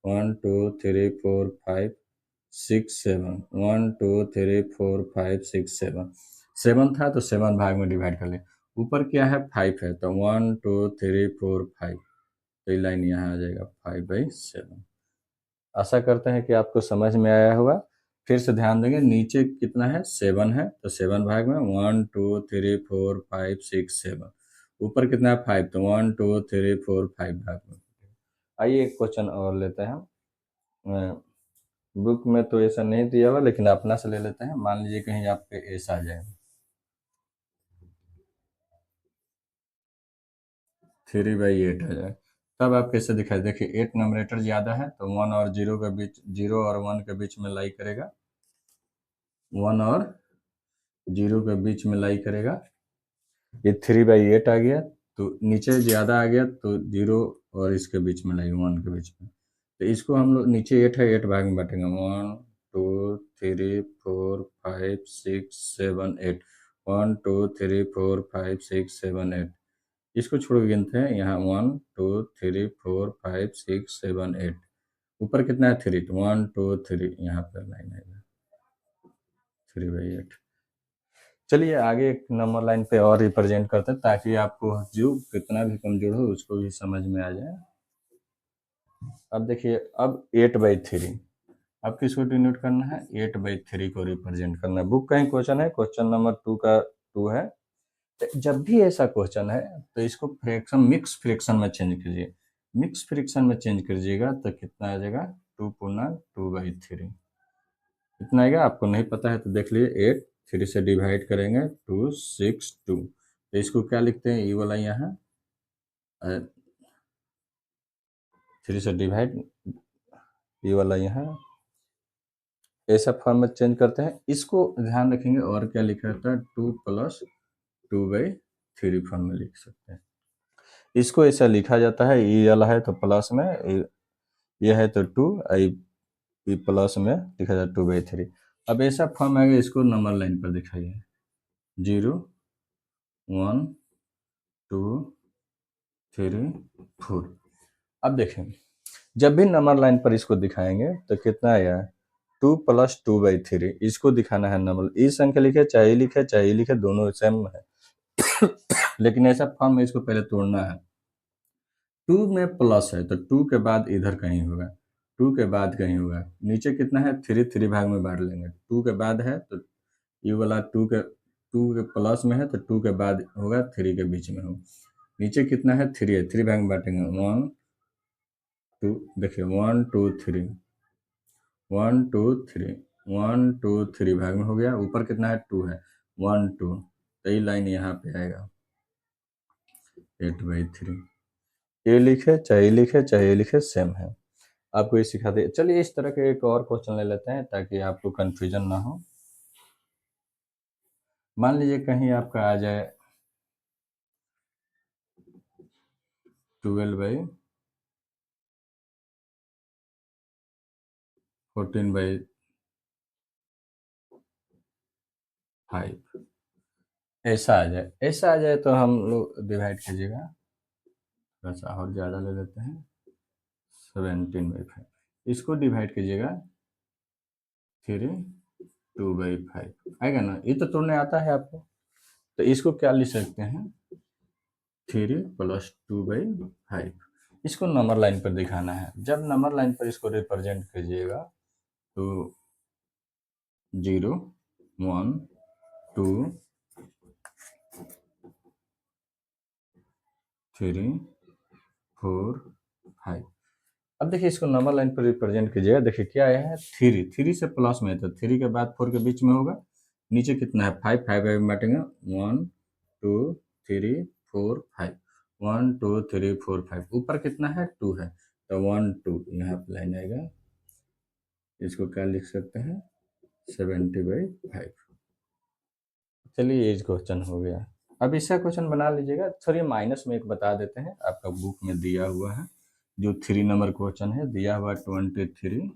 1 2 3 4 5 6 7, 1 2 3 4 5 6 7, 7 था तो 7 भाग में डिवाइड कर ले। ऊपर क्या है, 5 है, तो 1 2 3 4 5, तो ये लाइन यहाँ आ जाएगा 5/7। आशा करते हैं कि आपको समझ में आया होगा। फिर से ध्यान देंगे, नीचे कितना है, 7 है, तो 7 भाग में 1 2 3 4 5 6 7, ऊपर कितना है 5, तो 1 2 3 4 5 भाग में। आइए एक क्वेश्चन और लेते हैं, बुक में तो ऐसा नहीं दिया हुआ, लेकिन अपना से ले लेते हैं। मान लीजिए कहीं आपके ऐसा आ जाए 3/8 आ जाए, तब आप कैसे दिखाए, देखिए 8 नंबरेटर ज़्यादा है, तो 1 और 0 के बीच, 0 और 1 के बीच में लाई करेगा, 1 और 0 के बीच में लाई करेगा, ये 3/8 आ गया, तो नीचे ज़्यादा आ गया तो 0 और इसके बीच में नहीं, 1 के बीच में। तो इसको हम लोग नीचे 8 है, 8 भाग में बाँटेंगे। 1 2 3 4 5 6 7 8 1 2 3 4 5 6 7 8 इसको छोड़ के गिनते हैं। यहाँ 1 2 3 4 5 6 7 8 ऊपर कितना है 3, तो 1 2 3 यहाँ पर लाइन आएगा 3/8। चलिए आगे एक नंबर लाइन पे और रिप्रेजेंट करते हैं ताकि आपको जो कितना भी कमजोर हो उसको भी समझ में आ जाए। अब देखिए, अब 8/3 अब किसको डिनोट करना है, 8/3 को रिप्रेजेंट करना है। बुक का ही क्वेश्चन है, क्वेश्चन नंबर 2 का 2 है। तो जब भी ऐसा क्वेश्चन है तो इसको फ्रैक्शन, मिक्स फ्रैक्शन में चेंज कीजिए। मिक्स फ्रैक्शन में चेंज कीजिएगा तो कितना आ जाएगा, 2/2/3 इतना आएगा। आपको नहीं पता है तो देख लीजिए, 8 3 से डिवाइड करेंगे 2 6 2, तो इसको क्या लिखते हैं, ये वाला यहाँ 3 से डिवाइड, ये वाला यहाँ ऐसा फॉर्म में चेंज करते हैं। इसको ध्यान रखेंगे और क्या लिखा रहता है, 2 + 2/3 फॉर्म में लिख सकते हैं। इसको ऐसा लिखा जाता है, ये वाला है तो प्लस में, ये है तो 2, ये प्लस में लिखा जाता है 2/3। अब ऐसा फॉर्म आएगा, इसको नंबर लाइन पर दिखाइए, 0 1 2 3 4। अब देखें, जब भी नंबर लाइन पर इसको दिखाएंगे तो कितना आएगा, 2 + 2/3 इसको दिखाना है नंबर। ई संख्या लिखे चाहे लिखे चाहे लिखे, दोनों सेम है लेकिन ऐसा फॉर्म में इसको पहले तोड़ना है। 2 में प्लस है तो 2 के बाद इधर कहीं होगा, 2 के बाद कहीं होगा। नीचे कितना है, 3 3 भाग में बांट लेंगे। 2 के बाद है तो ये वाला 2 के प्लस में है तो 2 के बाद होगा, 3 के बीच में होगा। नीचे कितना है, 3 है, 3 भाग में बांटेंगे, 1 2, देखिए 1 2 3 1 2 3 1 2 3 भाग में हो गया। ऊपर कितना है, 2 है, 1 2, तो ये लाइन यहाँ पे आएगा 8/3। ये लिखे चाहे लिखे सेम है, आपको ये सिखाते हैं। चलिए इस तरह के एक और क्वेश्चन ले लेते हैं ताकि आपको कंफ्यूजन ना हो। मान लीजिए कहीं आपका आ जाए 12/14/5 ऐसा आ जाए तो हम लोग डिवाइड कीजिएगा, थोड़ा सा और ज़्यादा ले लेते हैं, 17/5 इसको डिवाइड कीजिएगा 3/2/5 आएगा ना। ये तो तोड़ने आता है आपको, तो इसको क्या लिख सकते हैं, 3 + 2/5। इसको नंबर लाइन पर दिखाना है। जब नंबर लाइन पर इसको रिप्रेजेंट कीजिएगा तो 0 1 2 3 4 5। अब देखिए इसको नंबर लाइन पर रिप्रेजेंट कीजिएगा। देखिए क्या आया है, 3 से प्लस में है तो 3 के बाद 4 के बीच में होगा। नीचे कितना है, 5 5 में बांटेंगे, 1 2 3 4 5 1 2 3 4 5 ऊपर कितना है, 2 है तो 1 2 यहाँ पे लाइन आएगा। इसको क्या लिख सकते हैं, 70/5। चलिए ये क्वेश्चन हो गया। अब इसका क्वेश्चन बना लीजिएगा। सॉरी, माइनस में एक बता देते हैं, आपका बुक में दिया हुआ है जो 3 नंबर क्वेश्चन है, दिया हुआ 23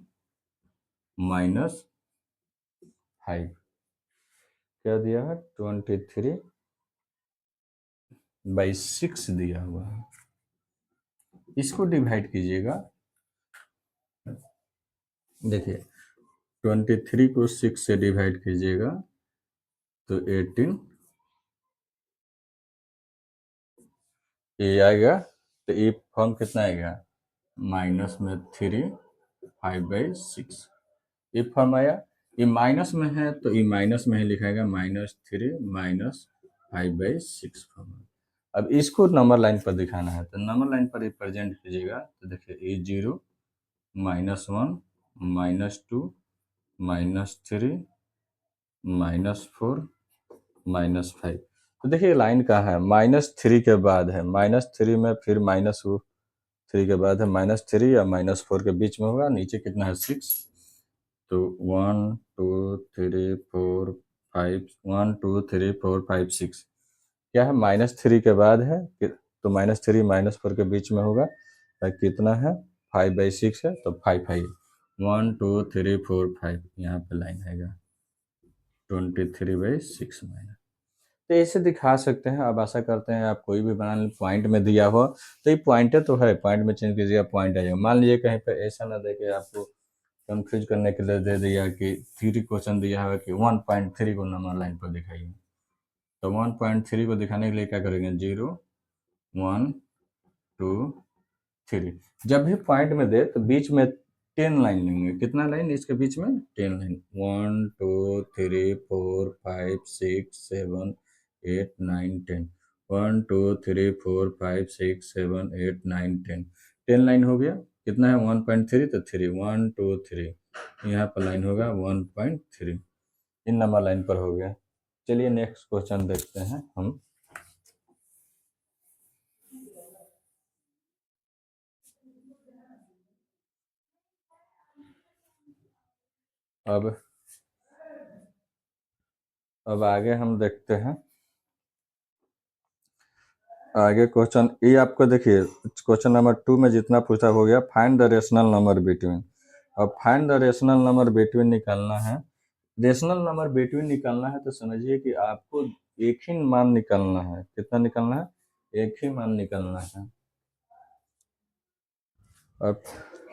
- 5। क्या दिया है, 23/6 दिया हुआ है। इसको डिवाइड कीजिएगा, देखिए 23 को 6 से डिवाइड कीजिएगा तो 18 ये आएगा। तो ये फॉर्म कितना आएगा, माइनस में 3 5/6 ये फॉर्म आया। ये माइनस में है तो ये माइनस में ही लिखाएगा, -3 - 5/6 फॉर्म। अब इसको नंबर लाइन पर दिखाना है तो नंबर लाइन पर रिप्रेजेंट कीजिएगा तो देखिए ये 0 -1 -2 -3 -4 -5। तो देखिए लाइन कहाँ है, -3 के बाद है, -3 में फिर -3 के बाद है -3 या -4 के बीच में होगा। नीचे कितना है, 6, तो 1 2 3 4 5 1 2 3 4 5 6 क्या है, -3 के बाद है तो -3 -4 के बीच में होगा, कितना है 5/6 है, तो 5 है 1 2 3 4 5, यहाँ पे लाइन आएगा 23/6 माइनस। तो ऐसे दिखा सकते हैं। अब आशा करते हैं आप कोई भी बना लें, पॉइंट में दिया हो तो ये पॉइंट तो है, पॉइंट में चेंज कीजिएगा, पॉइंट आएगा। मान लीजिए कहीं पे ऐसा ना दे के आपको कंफ्यूज करने के लिए दे दिया कि 3 क्वेश्चन दिया है कि 1.3 को नंबर लाइन पर दिखाइए, तो 1.3 को दिखाने के लिए क्या करेंगे 0 1 2 3। जब भी पॉइंट में दे तो बीच में 10 लाइन लेंगे। कितना लाइन इसके बीच में 10 लाइन, 1 2 3 4 5 6 7 8 9 10, 1 2 3 4 5 6 7 8 9 10, 10 लाइन हो गया। कितना है 1.3, तो 3 1 2 3, यहाँ पर लाइन होगा 1.3, इन नंबर लाइन पर हो गया। चलिए नेक्स्ट क्वेश्चन देखते हैं हम। अब आगे हम देखते हैं। आगे क्वेश्चन ये आपको देखिए, क्वेश्चन नंबर 2 में जितना पूछा हो गया, find the rational number between. अब find the rational number between निकालना है। रेशनल नंबर बिटवीन निकालना है तो समझिए कि आपको एक ही मान निकालना है। कितना निकालना है? एक ही मान निकालना है। और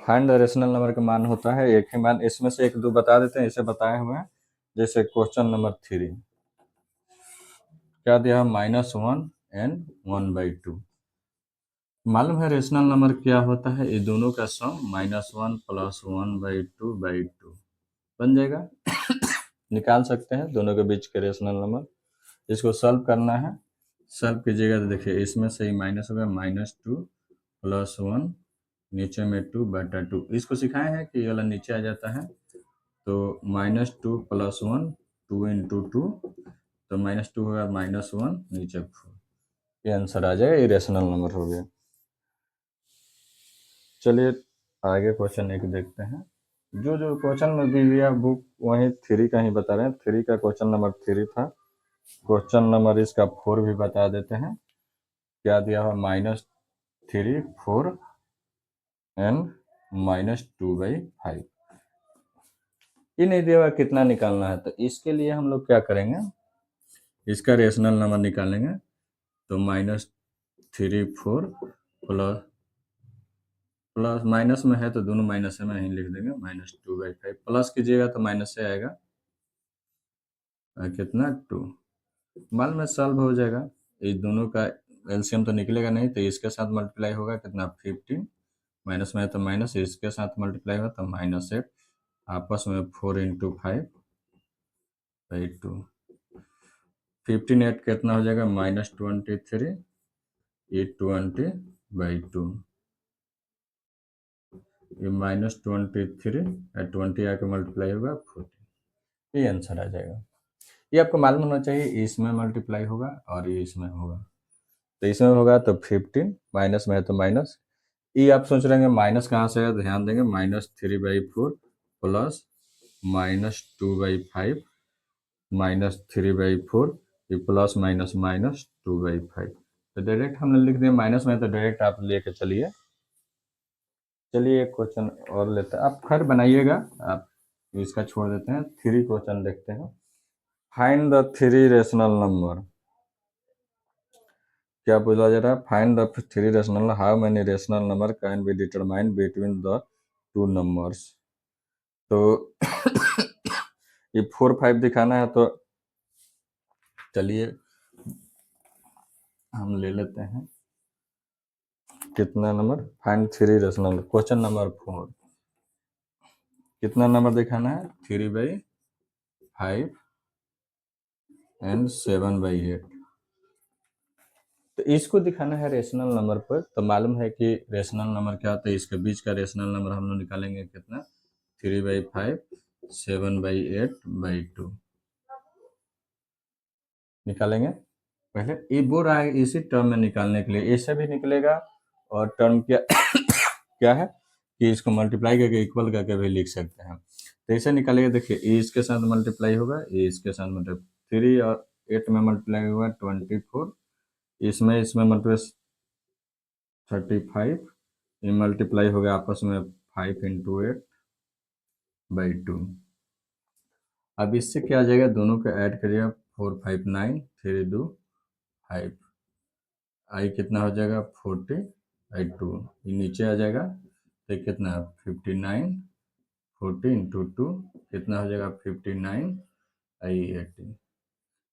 फाइंड द रेशनल नंबर का मान होता है एक ही मान। इसमें से एक दो बता देते हैं, इसे बताए हुए हैं। जैसे क्वेश्चन नंबर 3 क्या दिया? -1 एंड 1/2। मालूम है रेशनल नंबर क्या होता है? ये दोनों का सम -1 + 1/2/2 बन जाएगा। निकाल सकते हैं दोनों के बीच के रेशनल नंबर। इसको सॉल्व करना है। सॉल्व कीजिएगा तो देखिए इसमें से ही माइनस होगा, -2 + 1, नीचे में 2/2। इसको सिखाए हैं कि ये वाला नीचे आ जाता है, तो -2 + 1 2 × 2, तो -2 होगा, -1 नीचे 4। ये आंसर आ जाएगा, ये रेशनल नंबर हो गया। चलिए आगे क्वेश्चन एक देखते हैं। जो जो क्वेश्चन में दी हुई है बुक वही 3 का ही बता रहे हैं। 3 का क्वेश्चन नंबर 3 था। क्वेश्चन नंबर इसका 4 भी बता देते हैं। क्या दिया हुआ? -3 4 एंड -2/5। ये नहीं दिया हुआ कितना निकालना है, तो इसके लिए हम लोग क्या करेंगे, इसका रेशनल नंबर निकालेंगे। तो -3 4 प्लस माइनस में है तो दोनों माइनस में ही लिख देंगे, -2/5। प्लस कीजिएगा तो माइनस से आएगा, कितना 2। मान में सॉल्व हो जाएगा। ये दोनों का एलसीएम तो निकलेगा नहीं, तो इसके साथ मल्टीप्लाई होगा, कितना 15, माइनस में है तो माइनस, इसके साथ मल्टीप्लाई होगा तो -8, आपस में 4 × 5/2। 15 8 कितना हो जाएगा? -23, ये 20/2। ये -23 और 20 आके मल्टीप्लाई होगा 40। ये आंसर आ जाएगा। ये आपको मालूम होना चाहिए, इसमें मल्टीप्लाई होगा और ये इसमें होगा। तो इसमें होगा तो 15, माइनस में है तो माइनस। ये आप सोच रहे हैं माइनस कहाँ से है, तो ध्यान देंगे -3/4 प्लस -2/5 -3/4, ये प्लस माइनस -2/5। तो डायरेक्ट हमने लिख दिया, माइनस में है तो डायरेक्ट आप लेके चलिए। चलिए एक क्वेश्चन और लेते हैं, आप खैर बनाइएगा, आप इसका छोड़ देते हैं। 3 क्वेश्चन देखते हैं। Find the 3 rational number. क्या पूछा जा रहा है? Find the 3 rational, how many rational number can be determined between the 2 numbers. तो ये 4 5 दिखाना है, तो चलिए हम ले लेते हैं। कितना number? Find 3 rational. Question number 4 कितना नंबर दिखाना है? 3/5 एंड 7/8। तो इसको दिखाना है रेशनल नंबर पर। तो मालूम है कि रेशनल नंबर क्या होता है, इसके बीच का रेशनल नंबर हम लोग निकालेंगे, कितना? 3/5 7/8/2 निकालेंगे। पहले ये बोल रहा है इसी टर्म में निकालने के लिए, ऐसे भी निकलेगा, और टर्म क्या क्या है कि इसको मल्टीप्लाई करके इक्वल करके भी लिख सकते हैं। तो ऐसे निकालेगा, देखिए ये इसके साथ मल्टीप्लाई होगा, ये इसके साथ मल्टीप्लाई, 3 और 8 में मल्टीप्लाई होगा 24, इसमें मल्टीप्लाई 35, ये मल्टीप्लाई हो गया आपस में 5 इंटू 8/2। अब इससे क्या आ जाएगा, दोनों को ऐड करिएगा, 4 5 9, 3 2 5, आई कितना हो जाएगा 40/2, ये नीचे आ जाएगा तो कितना 59, 40 इंटू 2 कितना हो जाएगा 59, आई 80,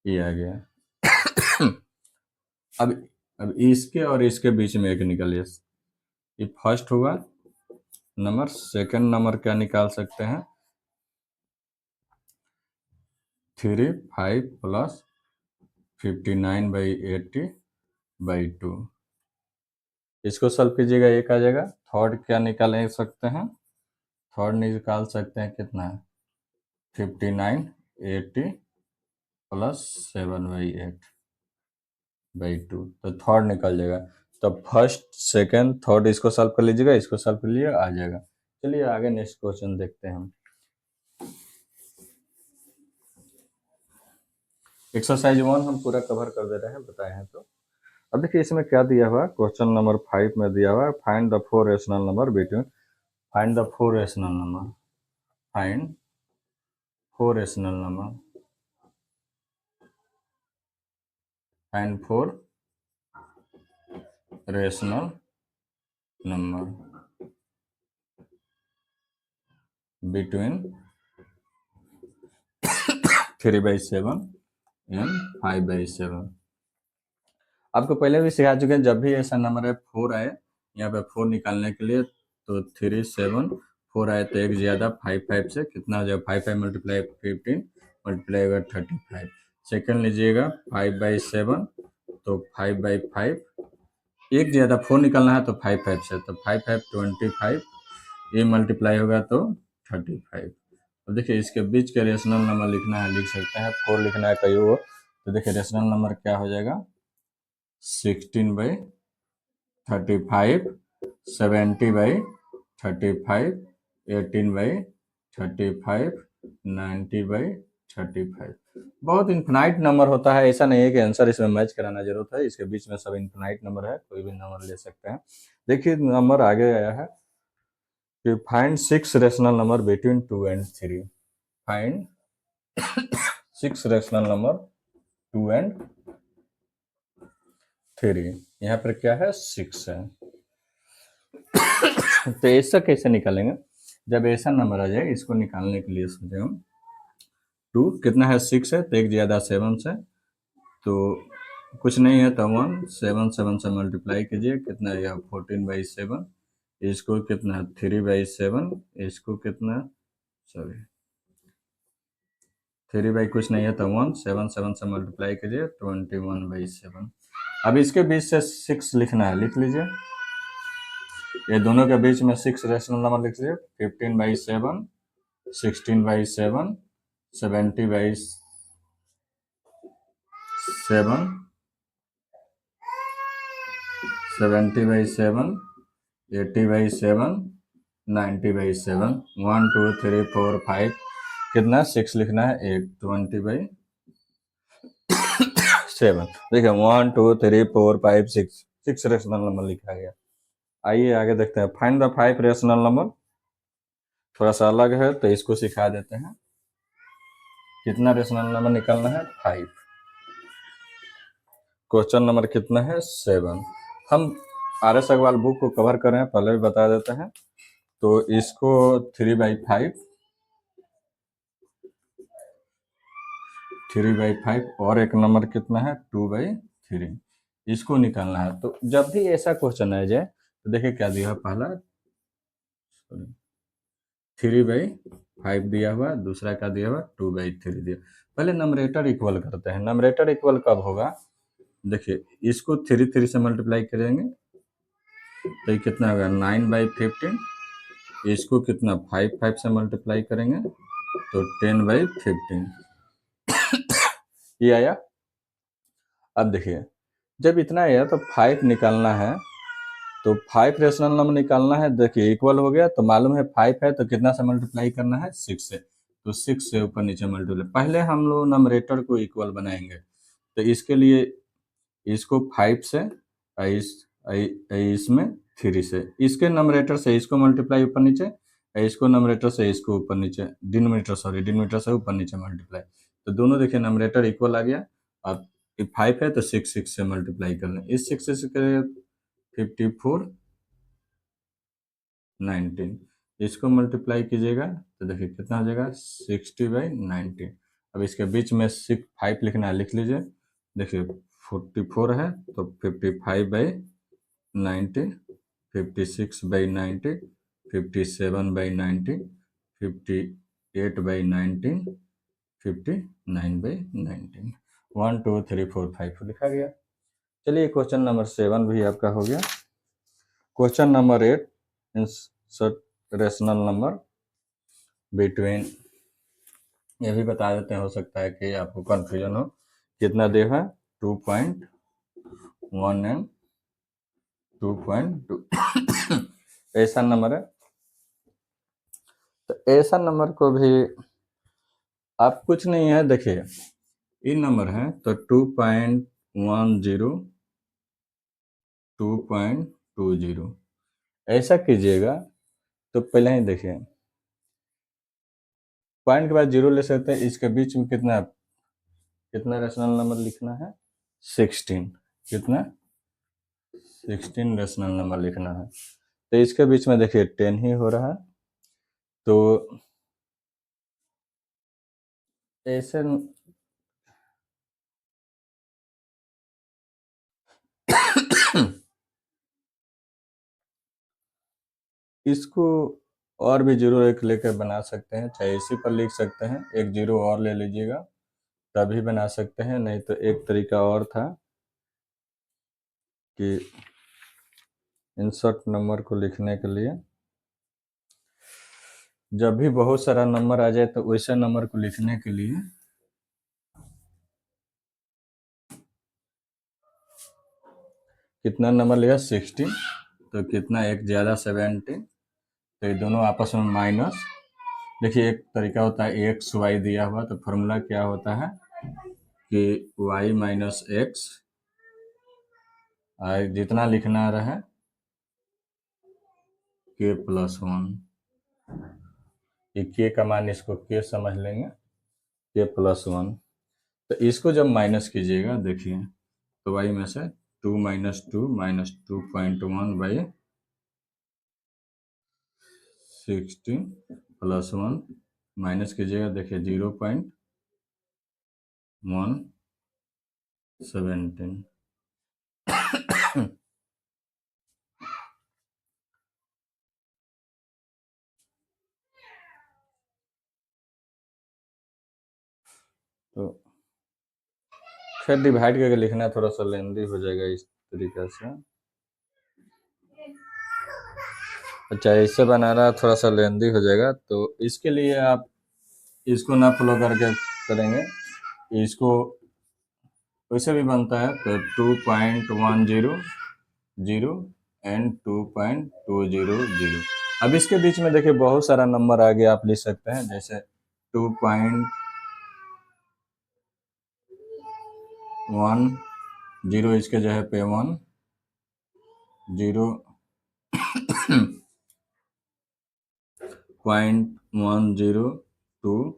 ये आ गया। अब अब इसके और इसके बीच में एक निकलिए, ये फर्स्ट हुआ नंबर, सेकंड नंबर क्या निकाल सकते हैं, 3 5 प्लस 59/80/2, इसको सॉल्व कीजिएगा, एक आ जाएगा। थर्ड क्या निकाल सकते हैं, थर्ड निकाल सकते हैं कितना, 59/80 प्लस 7/8/2, तो थर्ड निकल जाएगा। तो फर्स्ट सेकंड थर्ड इसको सॉल्व कर लीजिएगा, इसको सॉल्व कर लीजिएगा, आ जाएगा। चलिए आगे नेक्स्ट क्वेश्चन देखते हैं हम। एक्सरसाइज 1 हम पूरा कवर कर दे रहे हैं, बताए हैं तो। अब देखिए इसमें क्या दिया हुआ, क्वेश्चन नंबर 5 में दिया हुआ है, find the 4 rational number between, find the 4 rational number, find 4 rational number, find 4 rational number between 3/7 and 5/7। आपको पहले भी सिखा चुके हैं, जब भी ऐसा नंबर है 4 आए, यहाँ पे 4 निकालने के लिए तो 3 7 4 आए तो एक ज़्यादा 5 5 से कितना हो जाएगा, 5 5 मल्टीप्लाई 15 मल्टीप्लाई होगा 35। सेकंड लीजिएगा 5/7 तो 5/5, एक ज़्यादा 4 निकालना है तो 5 5 से, तो 5 5 25, ये मल्टीप्लाई होगा तो 35। तो देखिए इसके बीच के रेशनल नंबर लिखना है, लिख सकते हैं, 4 लिखना है कहीं हो, तो देखिए रेशनल नंबर क्या हो जाएगा, 16/35, 70/35, 18/35, 90/35। बहुत इन्फिनाइट नंबर होता है, ऐसा नहीं है कि आंसर इसमें मैच कराना जरूरत है, इसके बीच में सब इन्फिनाइट नंबर है, कोई भी नंबर ले सकते हैं। देखिए नंबर आगे आया है कि find 6 rational number between 2 and 3, find 6 rational number 2 and 3, यहाँ पर क्या है 6 है। तो ऐसा कैसे निकालेंगे, जब ऐसा नंबर आ जाए, इसको निकालने के लिए सोचे हम, 2 कितना है 6 है, तो एक ज़्यादा 7 से, तो कुछ नहीं है तो 1, 7 7 से मल्टीप्लाई कीजिए, कितना है 14/7, इसको कितना 3/7, इसको कितना, सॉरी 3 बाई कुछ नहीं है तो 1, 7 7 से मल्टीप्लाई कीजिए 21/7। अब इसके बीच से 6 लिखना है, लिख लीजिए, ये दोनों के बीच में 6 रेशनल नंबर लिख लीजिए, 15/7, 16/7, 70/7, 70/7, 80/7, 90/7, 1 2 3 4 5, कितना 6 लिखना है, 8 20/7। देखिए 1 2 3 4 5 6 रेशनल नंबर लिखा गया। आइए आगे देखते हैं, फाइंड द 5 रेशनल नंबर, थोड़ा सा अलग है तो इसको सिखा देते हैं। कितना रेशनल नंबर निकालना है, 5। क्वेश्चन नंबर कितना है, 7। हम RS अग्रवाल बुक को कवर कर रहे हैं, पहले भी बता देते हैं, तो इसको 3/5, 3/5 और एक नंबर कितना है 2/3, इसको निकालना है। तो जब भी ऐसा क्वेश्चन आ जाए तो देखिए क्या दिया है, पहला 3/5 दिया हुआ, दूसरा क्या दिया हुआ 2/3 दिया। पहले नंबरेटर इक्वल करते हैं, नंबरेटर इक्वल कब होगा, देखिए इसको 3 3 से मल्टीप्लाई करेंगे तो ये कितना होगा 9/15, इसको कितना 5 5 से मल्टीप्लाई करेंगे तो 10/15, ये आया। अब देखिए जब इतना आया तो 5 निकालना है, तो 5 रेशनल नंबर निकालना है, देखिए इक्वल हो गया, तो मालूम है 5 है तो कितना से मल्टीप्लाई करना है 6 से, तो 6 से ऊपर नीचे मल्टीप्लाई, पहले हम लोग नंबरेटर को इक्वल बनाएंगे, तो इसके लिए इसको 5 से, इस इसमें 3 से इसके नंबरेटर से इसको मल्टीप्लाई ऊपर नीचे, इसको नंबरेटर से इसको ऊपर नीचे, डिनोमिनेटर से ऊपर नीचे मल्टीप्लाई, तो दोनों देखिए नंबरेटर इक्वल आ गया। अब 5 है तो 6 से मल्टीप्लाई कर लें, इस 6 से करें 54 19, इसको मल्टीप्लाई कीजिएगा तो देखिए कितना हो जाएगा 60/19। अब इसके बीच में 5 लिखना है, लिख लीजिए। देखिए 44 है तो 55/19, 56/19, 57/19, 58/19, 59/19, 1 2 3 4 5 लिखा गया। चलिए क्वेश्चन नंबर 7 भी आपका हो गया। Question number 8, insert rational number between, ये भी बता देते हैं, हो सकता है कि आपको कंफ्यूजन हो। कितना दे है 2.1 एंड 2.2 ऐसा नंबर है, तो ऐसा नंबर को भी आप कुछ नहीं है, देखिए इन नंबर है तो 2.10 2.20 ऐसा कीजिएगा। तो पहले ही देखिए पॉइंट के बाद जीरो ले सकते हैं, इसके बीच में कितना कितना रेशनल नंबर लिखना है 16, कितना 16 रेशनल नंबर लिखना है। तो इसके बीच में देखिए 10 ही हो रहा है, तो ऐसे इसको और भी जीरो एक लेकर बना सकते हैं, चाहे इसी पर लिख सकते हैं, एक जीरो और ले लीजिएगा तभी बना सकते हैं। नहीं तो एक तरीका और था कि इंसर्ट नंबर को लिखने के लिए जब भी बहुत सारा नंबर आ जाए तो वैसे नंबर को लिखने के लिए कितना नंबर लिया 16, तो कितना एक ज़्यादा 17, तो ये दोनों आपस में माइनस। देखिए एक तरीका होता है एक्स वाई दिया हुआ, तो फॉर्मूला क्या होता है कि y माइनस एक्स, जितना लिखना रहे k प्लस 1, ये k का मान इसको k समझ लेंगे, k प्लस 1। तो इसको जब माइनस कीजिएगा देखिए तो y में से 2 माइनस 2 माइनस 2.1/16 प्लस 1 माइनस कीजिएगा, देखिए 0.117। तो फिर डिवाइड करके लिखना थोड़ा सा लेंदी हो जाएगा इस तरीके से। अच्छा इससे बनाना थोड़ा सा लेंदी हो जाएगा, तो इसके लिए आप इसको ना फॉलो करके करेंगे, इसको वैसे भी बनता है तो 2.100 एंड 2.200। अब इसके बीच में देखिए बहुत सारा नंबर आगे आप लिख सकते हैं, जैसे 2.10 इसके जगह पे 1 0 0.102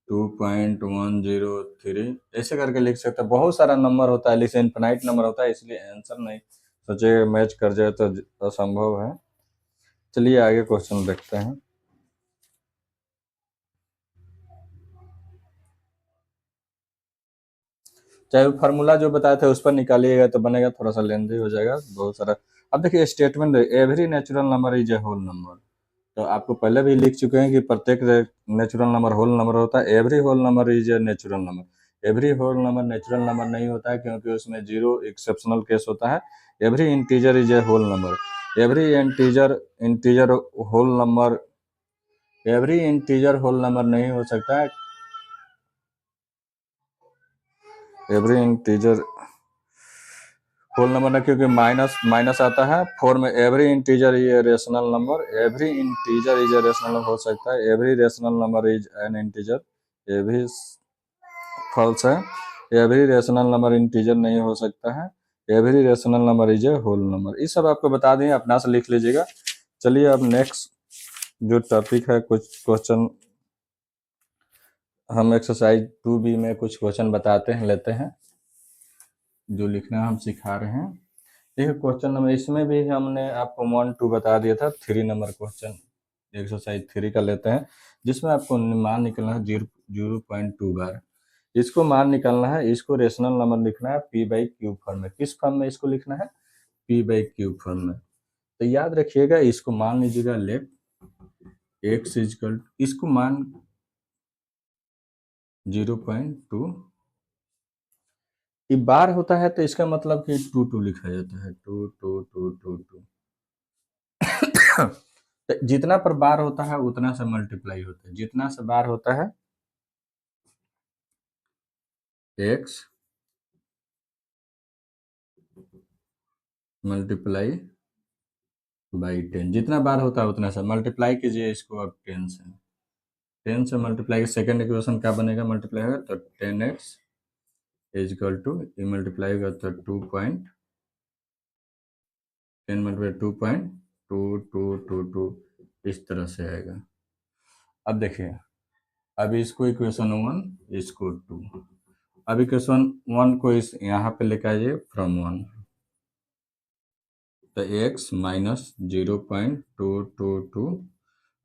2.103 ऐसे करके लिख सकते हैं। बहुत सारा नंबर होता है, लेकिन इनफिनाइट नंबर होता है, इसलिए आंसर नहीं सोचे मैच कर जाए तो असंभव है। चलिए आगे क्वेश्चन देखते हैं। चाहे फार्मूला जो बताए थे उस पर निकालिएगा तो बनेगा, थोड़ा सा लेंदी हो जाएगा बहुत सारा। अब देखिए statement every natural number is a whole number, तो आपको पहले भी लिख चुके हैं कि प्रत्येक नेचुरल नंबर होल नंबर होता है। Every whole number is a natural number, every whole number natural number नहीं होता है क्योंकि उसमें जीरो एक्सेप्शनल केस होता है। Every integer is a whole number, every integer whole number, every integer whole number नहीं हो सकता है। एवरी इंटीजर होल नंबर ना, क्योंकि माइनस माइनस आता है 4 में। Every integer is a rational number, every integer is a rational number हो सकता है, every rational number is an integer, ये भी फॉल्स है। एवरी रेशनल नंबर इंटीजर नहीं हो सकता है, every rational number is a whole number. ये सब आपको बता दें, अपना से लिख लीजिएगा। चलिए अब नेक्स्ट जो टॉपिक है, कुछ क्वेश्चन हम एक्सरसाइज 2B में कुछ क्वेश्चन बताते हैं, लेते हैं, जो लिखना हम सिखा रहे हैं। देखिए क्वेश्चन नंबर, इसमें भी हमने आपको 1 2 बता दिया था। 3 नंबर क्वेश्चन एक्सरसाइज 3 का लेते हैं, जिसमें आपको मान निकलना है 0.2 बार। इसको मान निकालना है, इसको रेशनल नंबर लिखना है p/q फॉर्म में। किस फॉर्म में इसको लिखना है? p/q फॉर्म में। तो याद रखिएगा, इसको मान लीजिएगा लेट x इजकल, इसको मान 0.2, ये बार होता है तो इसका मतलब कि 2 लिखा जाता है, 2 2 2 2 2। तो जितना पर बार होता है उतना से मल्टीप्लाई होता है, जितना से बार होता है x मल्टीप्लाई बाई 10, जितना बार होता है उतना से मल्टीप्लाई कीजिए इसको अब 10 से। 10 से मल्टीप्लाई, सेकेंड इक्वेशन क्या बनेगा? मल्टीप्लाई होगा तो 10x इजकल टू, ये मल्टीप्लाई होगा तो 10 मल्टीप्लाई 2.2222, इस तरह से आएगा। अब देखिए, अब इसको इक्वेशन 1, इसको 2। अब इक्वेशन 1 को इस यहाँ पे लेकर आइए फ्रॉम 1, तो x माइनस 0.222।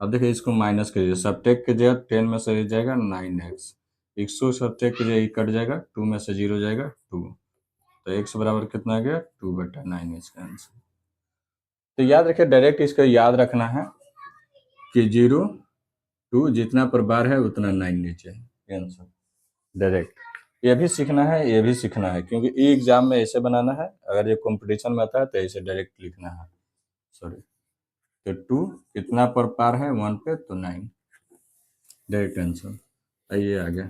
अब देखिए इसको माइनस कीजिए, सब्ट्रैक्ट कीजिएगा, 10 में से जाएगा 9x, इसको सब्ट्रैक्ट कीजिए, कट जाएगा, 2 में से 0 जाएगा 2, तो x बराबर कितना आ गया? 2/9 इसका आंसर। तो याद रखिए, डायरेक्ट इसको याद रखना है कि 0 2 जितना पर बार है उतना 9 नीचे आंसर डायरेक्ट। ये भी सीखना है, ये भी सीखना है, क्योंकि ई एग्जाम में ऐसे बनाना है, अगर ये कंपटीशन में आता है तो ऐसे डायरेक्ट लिखना है। सॉरी, तो 2 कितना पर पार है 1 पे, तो 9 डायरेक्ट आंसर। आइए आगे।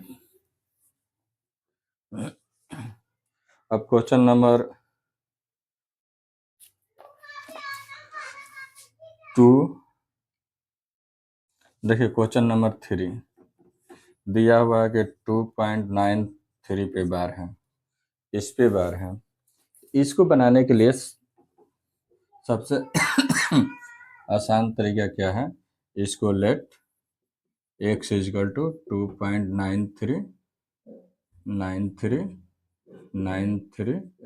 अब क्वेश्चन नंबर 2, देखिए क्वेश्चन नंबर 3 दिया हुआ है कि 2.93 पे बार है, इस पे बार है। इसको बनाने के लिए सबसे आसान तरीका क्या है? इसको लेट x इजकल टू 2.93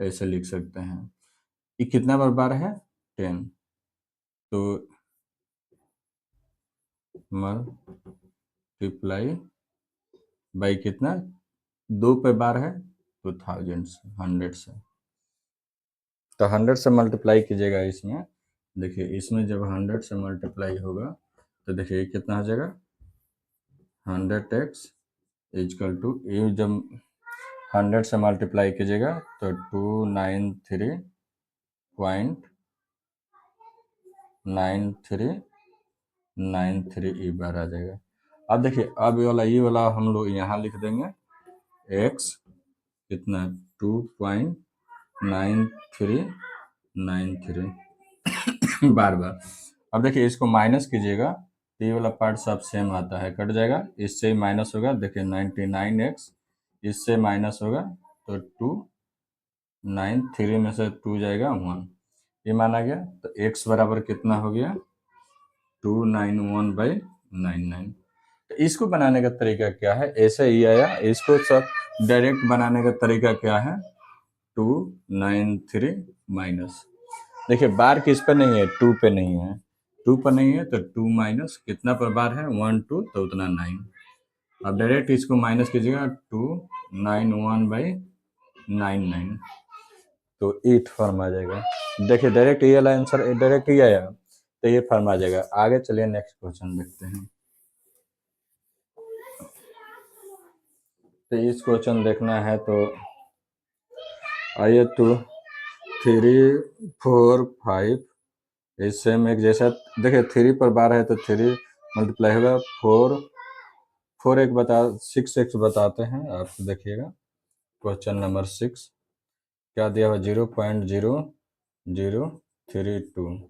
ऐसे लिख सकते हैं। ये कितना बार है? 10, तो मल्टीप्लाई बाई कितना? 2 पे बार है तो 1000 से, 100 से, तो 100 से मल्टीप्लाई कीजिएगा इसमें। देखिए इसमें जब 100 से मल्टीप्लाई होगा तो देखिए कितना हो जाएगा? 100x इजकल टू, ये जब 100 से मल्टीप्लाई कीजिएगा तो 293.9393 ई बार आ जाएगा। अब देखिए, अब ये वाला हम लोग यहाँ लिख देंगे, x कितना? 2.9393 बार बार। अब देखिए इसको माइनस कीजिएगा तो ये वाला पार्ट सब सेम आता है, कट जाएगा, इससे ही माइनस होगा। देखिए 99x इससे माइनस होगा तो 293 में से 2 जाएगा 1, ये माना गया। तो x बराबर कितना हो गया? 291/99। तो इसको बनाने का तरीका क्या है? ऐसे ही आया, इसको सब डायरेक्ट बनाने का तरीका क्या है? 293 माइनस, देखिए बार किस पे नहीं है? 2 पे नहीं है, 2 पर नहीं है तो 2 माइनस कितना पर बार है? 1 2, तो उतना 9। अब डायरेक्ट इसको माइनस कीजिएगा, 291/99, तो 8 फॉर्म आ जाएगा। देखिए डायरेक्ट ये वाला आंसर डायरेक्ट ही आया, तो ये फॉर्म आ जाएगा। आगे चलिए नेक्स्ट क्वेश्चन देखते हैं। तो इस क्वेश्चन देखना है तो आइए, 2 3 4 5 इस सेम एक जैसा। देखिए 3 पर बार है तो 3 मल्टीप्लाई होगा 4 एक बता 6x बताते हैं आप, देखिएगा क्वेश्चन नंबर 6 क्या दिया हुआ? 0.0032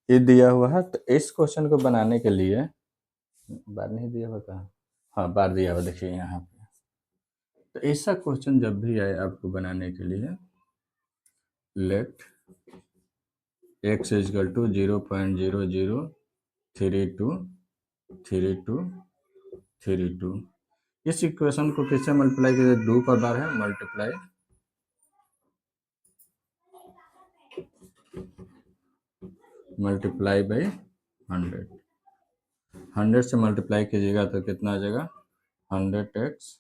ये दिया हुआ है। तो इस क्वेश्चन को बनाने के लिए, बार नहीं दिया हुआ कहाँ? हाँ बार दिया हुआ, देखिए यहाँ पे तो ऐसा क्वेश्चन जब भी आए आपको बनाने के लिए, लेट x इजकल टू 0.003232 इस इक्वेशन को किससे मल्टीप्लाई कीजिए, दो पर बार है, मल्टीप्लाई बाई 100 से मल्टीप्लाई कीजिएगा तो कितना आ जाएगा, 100x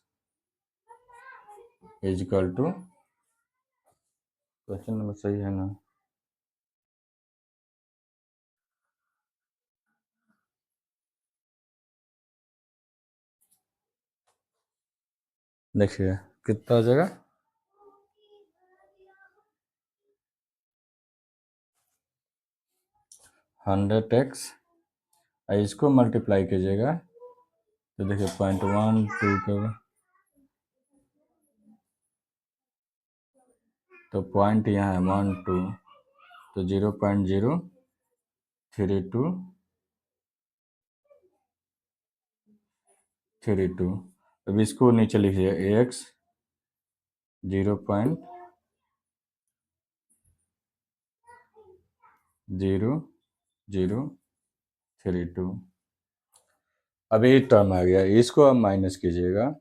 is equal to, question number सही है ना, देखिए कितना हो जाएगा, 100x, इसको मल्टीप्लाई कीजिएगा तो देखिए 0.12 के, तो पॉइंट यहाँ है 12, तो 0.03232। अब इसको नीचे लिखिए, x 0.0032। अब ये टर्म आ गया, इसको अब माइनस कीजिएगा,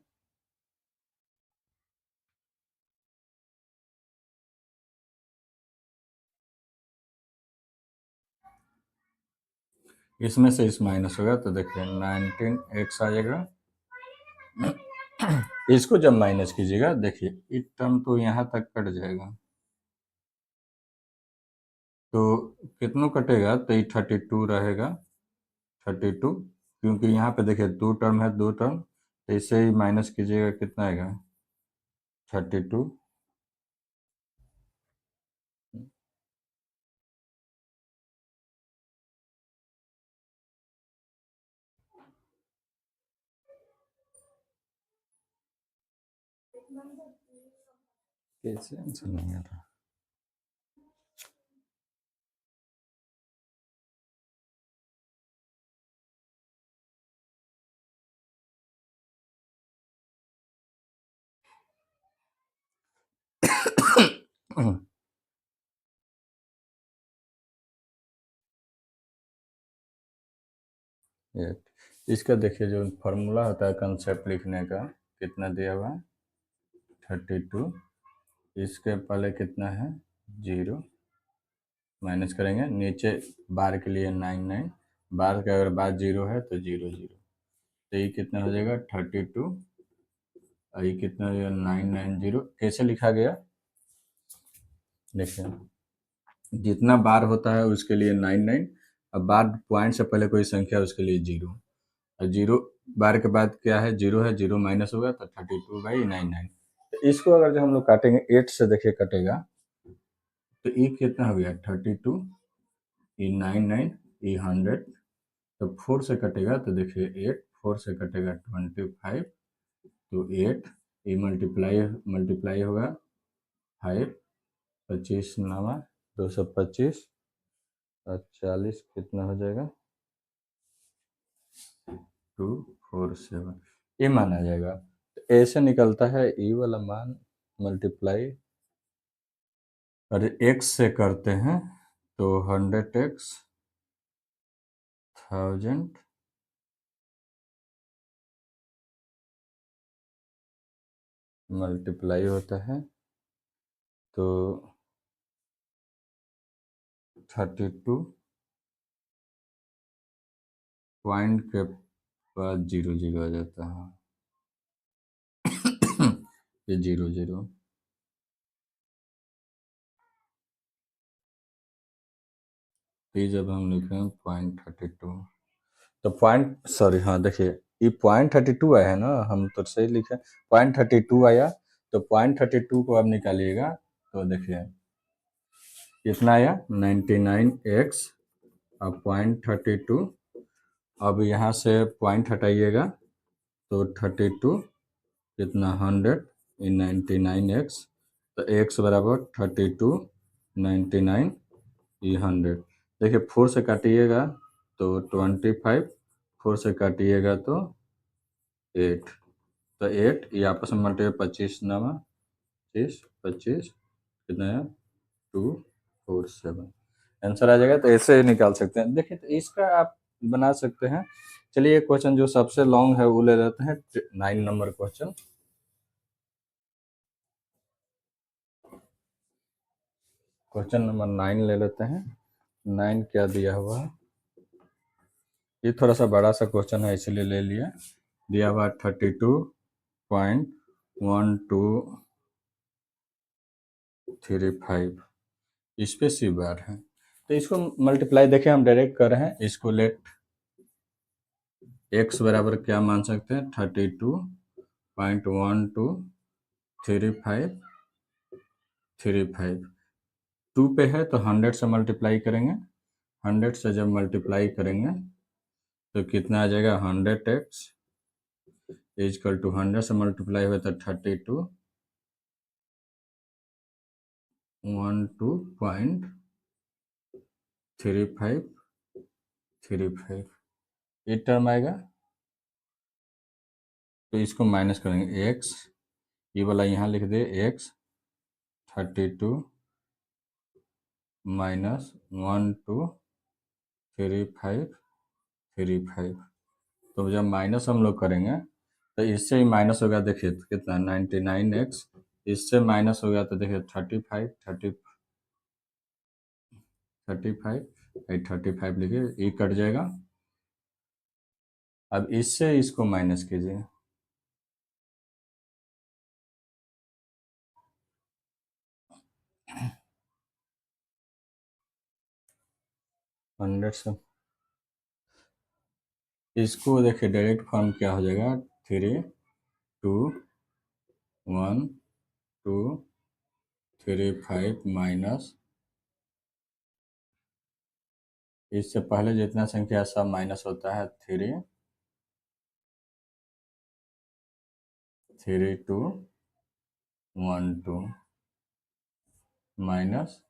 इसमें से इस माइनस होगा तो देखिए 19x आ जाएगा। इसको जब माइनस कीजिएगा देखिए ये टर्म तो यहाँ तक कट जाएगा, तो कितनों कटेगा, तो ये 32 रहेगा, 32, क्योंकि यहाँ पे देखिए दो टर्म है, दो टर्म, तो इससे ही माइनस कीजिएगा कितना आएगा, 32। कैसे आंसर नहीं आ रहा, इसका देखिए जो फॉर्मूला होता है कंसेप्ट लिखने का, कितना दिया हुआ है 32, इसके पहले कितना है 0, माइनस करेंगे, नीचे बार के लिए 99, बार का अगर बार 0 है तो 0 0, तो ये कितना हो जाएगा 32, और ये कितना हो जाएगा 990। कैसे लिखा गया देखिए, जितना बार होता है उसके लिए 99, अब बार पॉइंट से पहले कोई संख्या उसके लिए 0, और 0 बार के बाद क्या है 0 है, 0 माइनस होगा तो 32/99। तो इसको अगर जो हम लोग काटेंगे 8 से, देखिए कटेगा, तो ये कितना हो गया 32, ये 99, ये 100, तो 4 से कटेगा तो देखिए 8, 4 से कटेगा 25, तो 8, ये मल्टीप्लाई मल्टीप्लाई होगा 5, 25 नवा 225 और 40 कितना हो जाएगा 247, ये मान आ जाएगा। तो ऐसे निकलता है ई वाला मान मल्टीप्लाई, और x से करते हैं तो 100x 1000 मल्टीप्लाई होता है तो 32 पॉइंट के बाद 0 0 आ जाता है, ये 0 0, ये जब हम लिखें 0.32, तो पॉइंट सॉरी हाँ देखिए ये 0.32 आया है ना, हम तो सही लिखे 0.32 आया, तो 0.32 को अब निकालिएगा तो देखिए कितना आया 99x और 0.32, अब यहाँ से पॉइंट हटाइएगा तो 32 कितना 100, ये 99x, तो x बराबर 32 99 ये 100, देखिए 4 से काटिएगा तो 25, 4 से काटिएगा तो 8, तो 8 ये आपस में मल्टीप्लाई 25 नवा 25 25 कितना है 247 आंसर आ जाएगा। तो ऐसे ही निकाल सकते हैं। देखिए तो इसका आप बना सकते हैं। चलिए एक क्वेश्चन जो सबसे लॉन्ग है वो ले लेते हैं 9 नंबर क्वेश्चन। क्वेश्चन नंबर 9 ले लेते हैं। 9 क्या दिया हुआ है, ये थोड़ा सा बड़ा सा क्वेश्चन है इसलिए ले लिया। दिया हुआ 32.1235 इस पे सी बार है। तो इसको मल्टीप्लाई देखिए हम डायरेक्ट कर रहे हैं। इसको लेट x बराबर क्या मान सकते हैं 32.1235 2 पे है तो 100 से मल्टीप्लाई करेंगे। 100 से जब मल्टीप्लाई करेंगे तो कितना आ जाएगा 100x इजकल टू 100 से मल्टीप्लाई हुआ तो 32.123535 ये टर्म आएगा। तो इसको माइनस करेंगे x, ये वाला यहाँ लिख दे x 32 माइनस 123535। तो जब माइनस हम लोग करेंगे तो इससे ही माइनस होगा। देखिए तो कितना 99x, इससे माइनस हो गया तो देखिए 35 लिखिए, ये कट जाएगा। अब इससे इसको माइनस कीजिए, 100 से इसको देखिए डायरेक्ट फॉर्म क्या हो जाएगा 3 2 1 2 3 5 माइनस इससे पहले जितना संख्या सब माइनस होता है 3 3 2 1 2 माइनस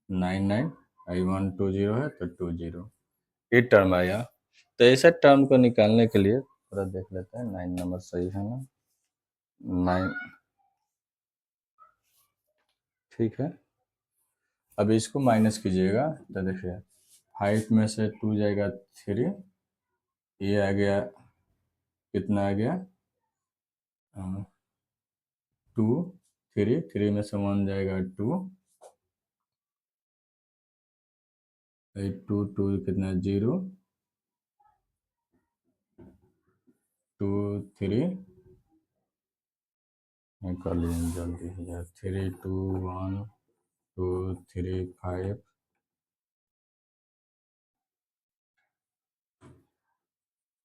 99 1 2 0 है तो 2 0 ये टर्म आया। तो ऐसे टर्म को निकालने के लिए थोड़ा देख लेते हैं 9 नंबर सही है ना 9 ठीक है। अब इसको माइनस कीजिएगा तो देखिए 5 में से 2 जाएगा 3, ये आ गया कितना आ गया 2 3 3 में से 1 जाएगा 2 2 2 कितना 0 2 3 कर लिए जल्दी 3 2 1 2 3 5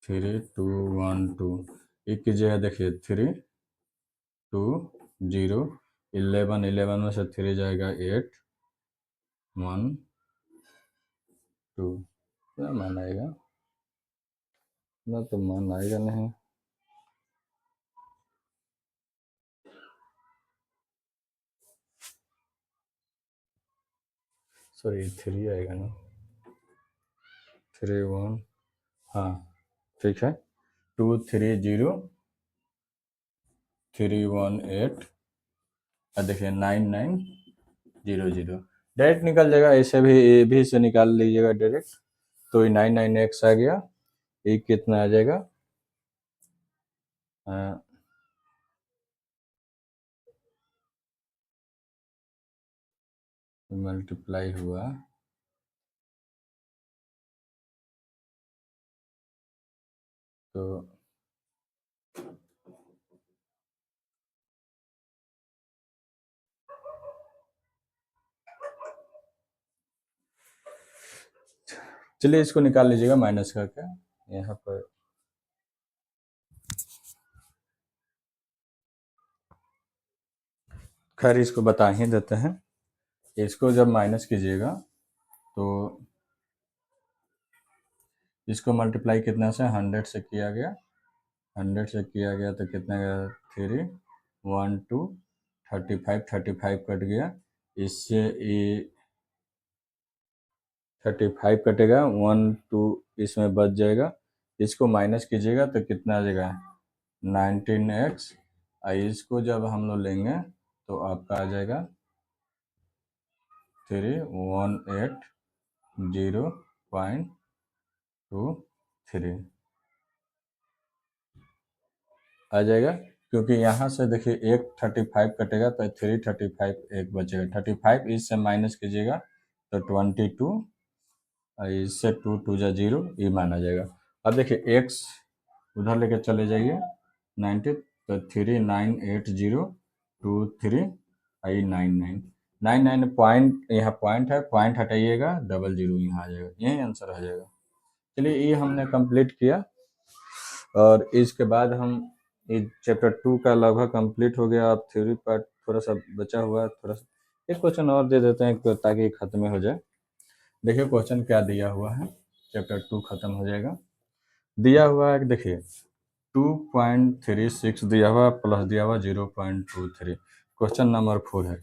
3 2 1 2 एक कीजिएगा देखिए 3 2 0 11 11 में से 3 जाएगा 8 1 2 क्या मान आएगा ना, तो मान आएगा नहीं। सॉरी 3 आएगा ना 3 1 हाँ ठीक है 2 3 0 3 1 8 और देखिए 9 9 0 0 डायरेक्ट निकल जाएगा। ऐसे भी ए भी से निकाल लीजिएगा डायरेक्ट। तो ये 99x आ गया, ये कितना आ जाएगा मल्टीप्लाई हुआ तो चलिए इसको निकाल लीजिएगा माइनस करके यहाँ पर। खैर इसको बता ही देते हैं। इसको जब माइनस कीजिएगा तो इसको मल्टीप्लाई कितना से 100 से किया गया, 100 से किया गया तो कितना गया 3 1 2 35 कट गया। इससे ये 35 कटेगा 1 2 इसमें बच जाएगा। इसको माइनस कीजिएगा तो कितना आ जाएगा 19x, इसको जब हम लोग लेंगे तो आपका आ जाएगा 318.0.23 आ जाएगा, क्योंकि यहाँ से देखिए एक 35 कटेगा तो 335 एक बचेगा। 35 इससे माइनस कीजिएगा तो 22, इससे 2 2 जा 0, ये माना जाएगा। अब देखिए x उधर लेके चले जाइए 90, तो 398023 पॉइंट, यहाँ पॉइंट है, पॉइंट हटाइएगा, 00 यहाँ आ जाएगा, यही आंसर आ जाएगा। चलिए ये हमने कंप्लीट किया, और इसके बाद हम ये चैप्टर 2 का लगभग कंप्लीट हो गया। अब थ्योरी पार्ट थोड़ा सा बचा हुआ है, थोड़ा सा एक क्वेश्चन और दे देते हैं ताकि खत्म हो जाए। देखिए क्वेश्चन क्या दिया हुआ है, चैप्टर 2 खत्म हो जाएगा। दिया हुआ है, देखिए 2.36 दिया हुआ प्लस दिया हुआ 0.23, क्वेश्चन नंबर 4 है,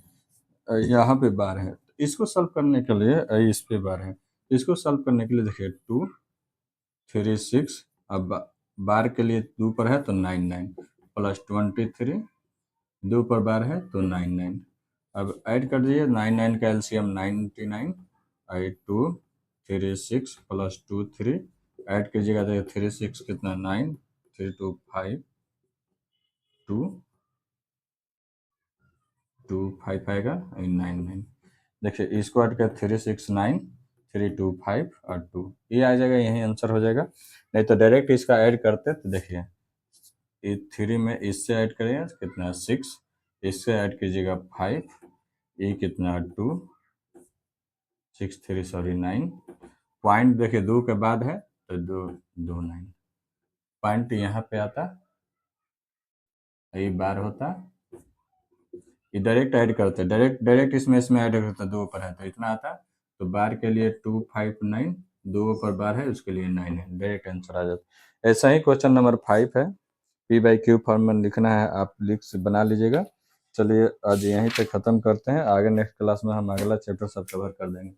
यहाँ पे बार है। इसको सॉल्व करने के लिए इस पे बार है, इसको सॉल्व करने के लिए देखिए 236, अब बार के लिए 2 पर है तो 99 प्लस 23, 2 पर बार है तो 99। अब ऐड कर दीजिए, 99 का एलसीएम 99, 236 प्लस 23 ऐड कीजिएगा तो 36 कितना 9, 325 225 आएगा 99। देखिए इसको ऐड कर 369 325 और 2, ये आ जाएगा, यही आंसर हो जाएगा। नहीं तो डायरेक्ट इसका ऐड करते तो देखिए ये 3 में इससे ऐड करेंगे कितना 6, इससे ऐड कीजिएगा 5, ये कितना 2, 6 3 सॉरी 9, पॉइंट देखिए 2 के बाद है तो 9 पॉइंट यहाँ पे आता, ये बार होता, ये डायरेक्ट ऐड करते, डायरेक्ट इसमें ऐड करता, 2 पर है तो इतना आता, तो बार के लिए 259, 2 पर बार है उसके लिए 9 है, डायरेक्ट आंसर आ जाता। ऐसा ही क्वेश्चन नंबर 5 है, P/Q फॉर्म में लिखना है, आप लिख से बना लीजिएगा। चलिए आज यहीं पे ख़त्म करते हैं, आगे नेक्स्ट क्लास में हम अगला चैप्टर सब कवर कर देंगे।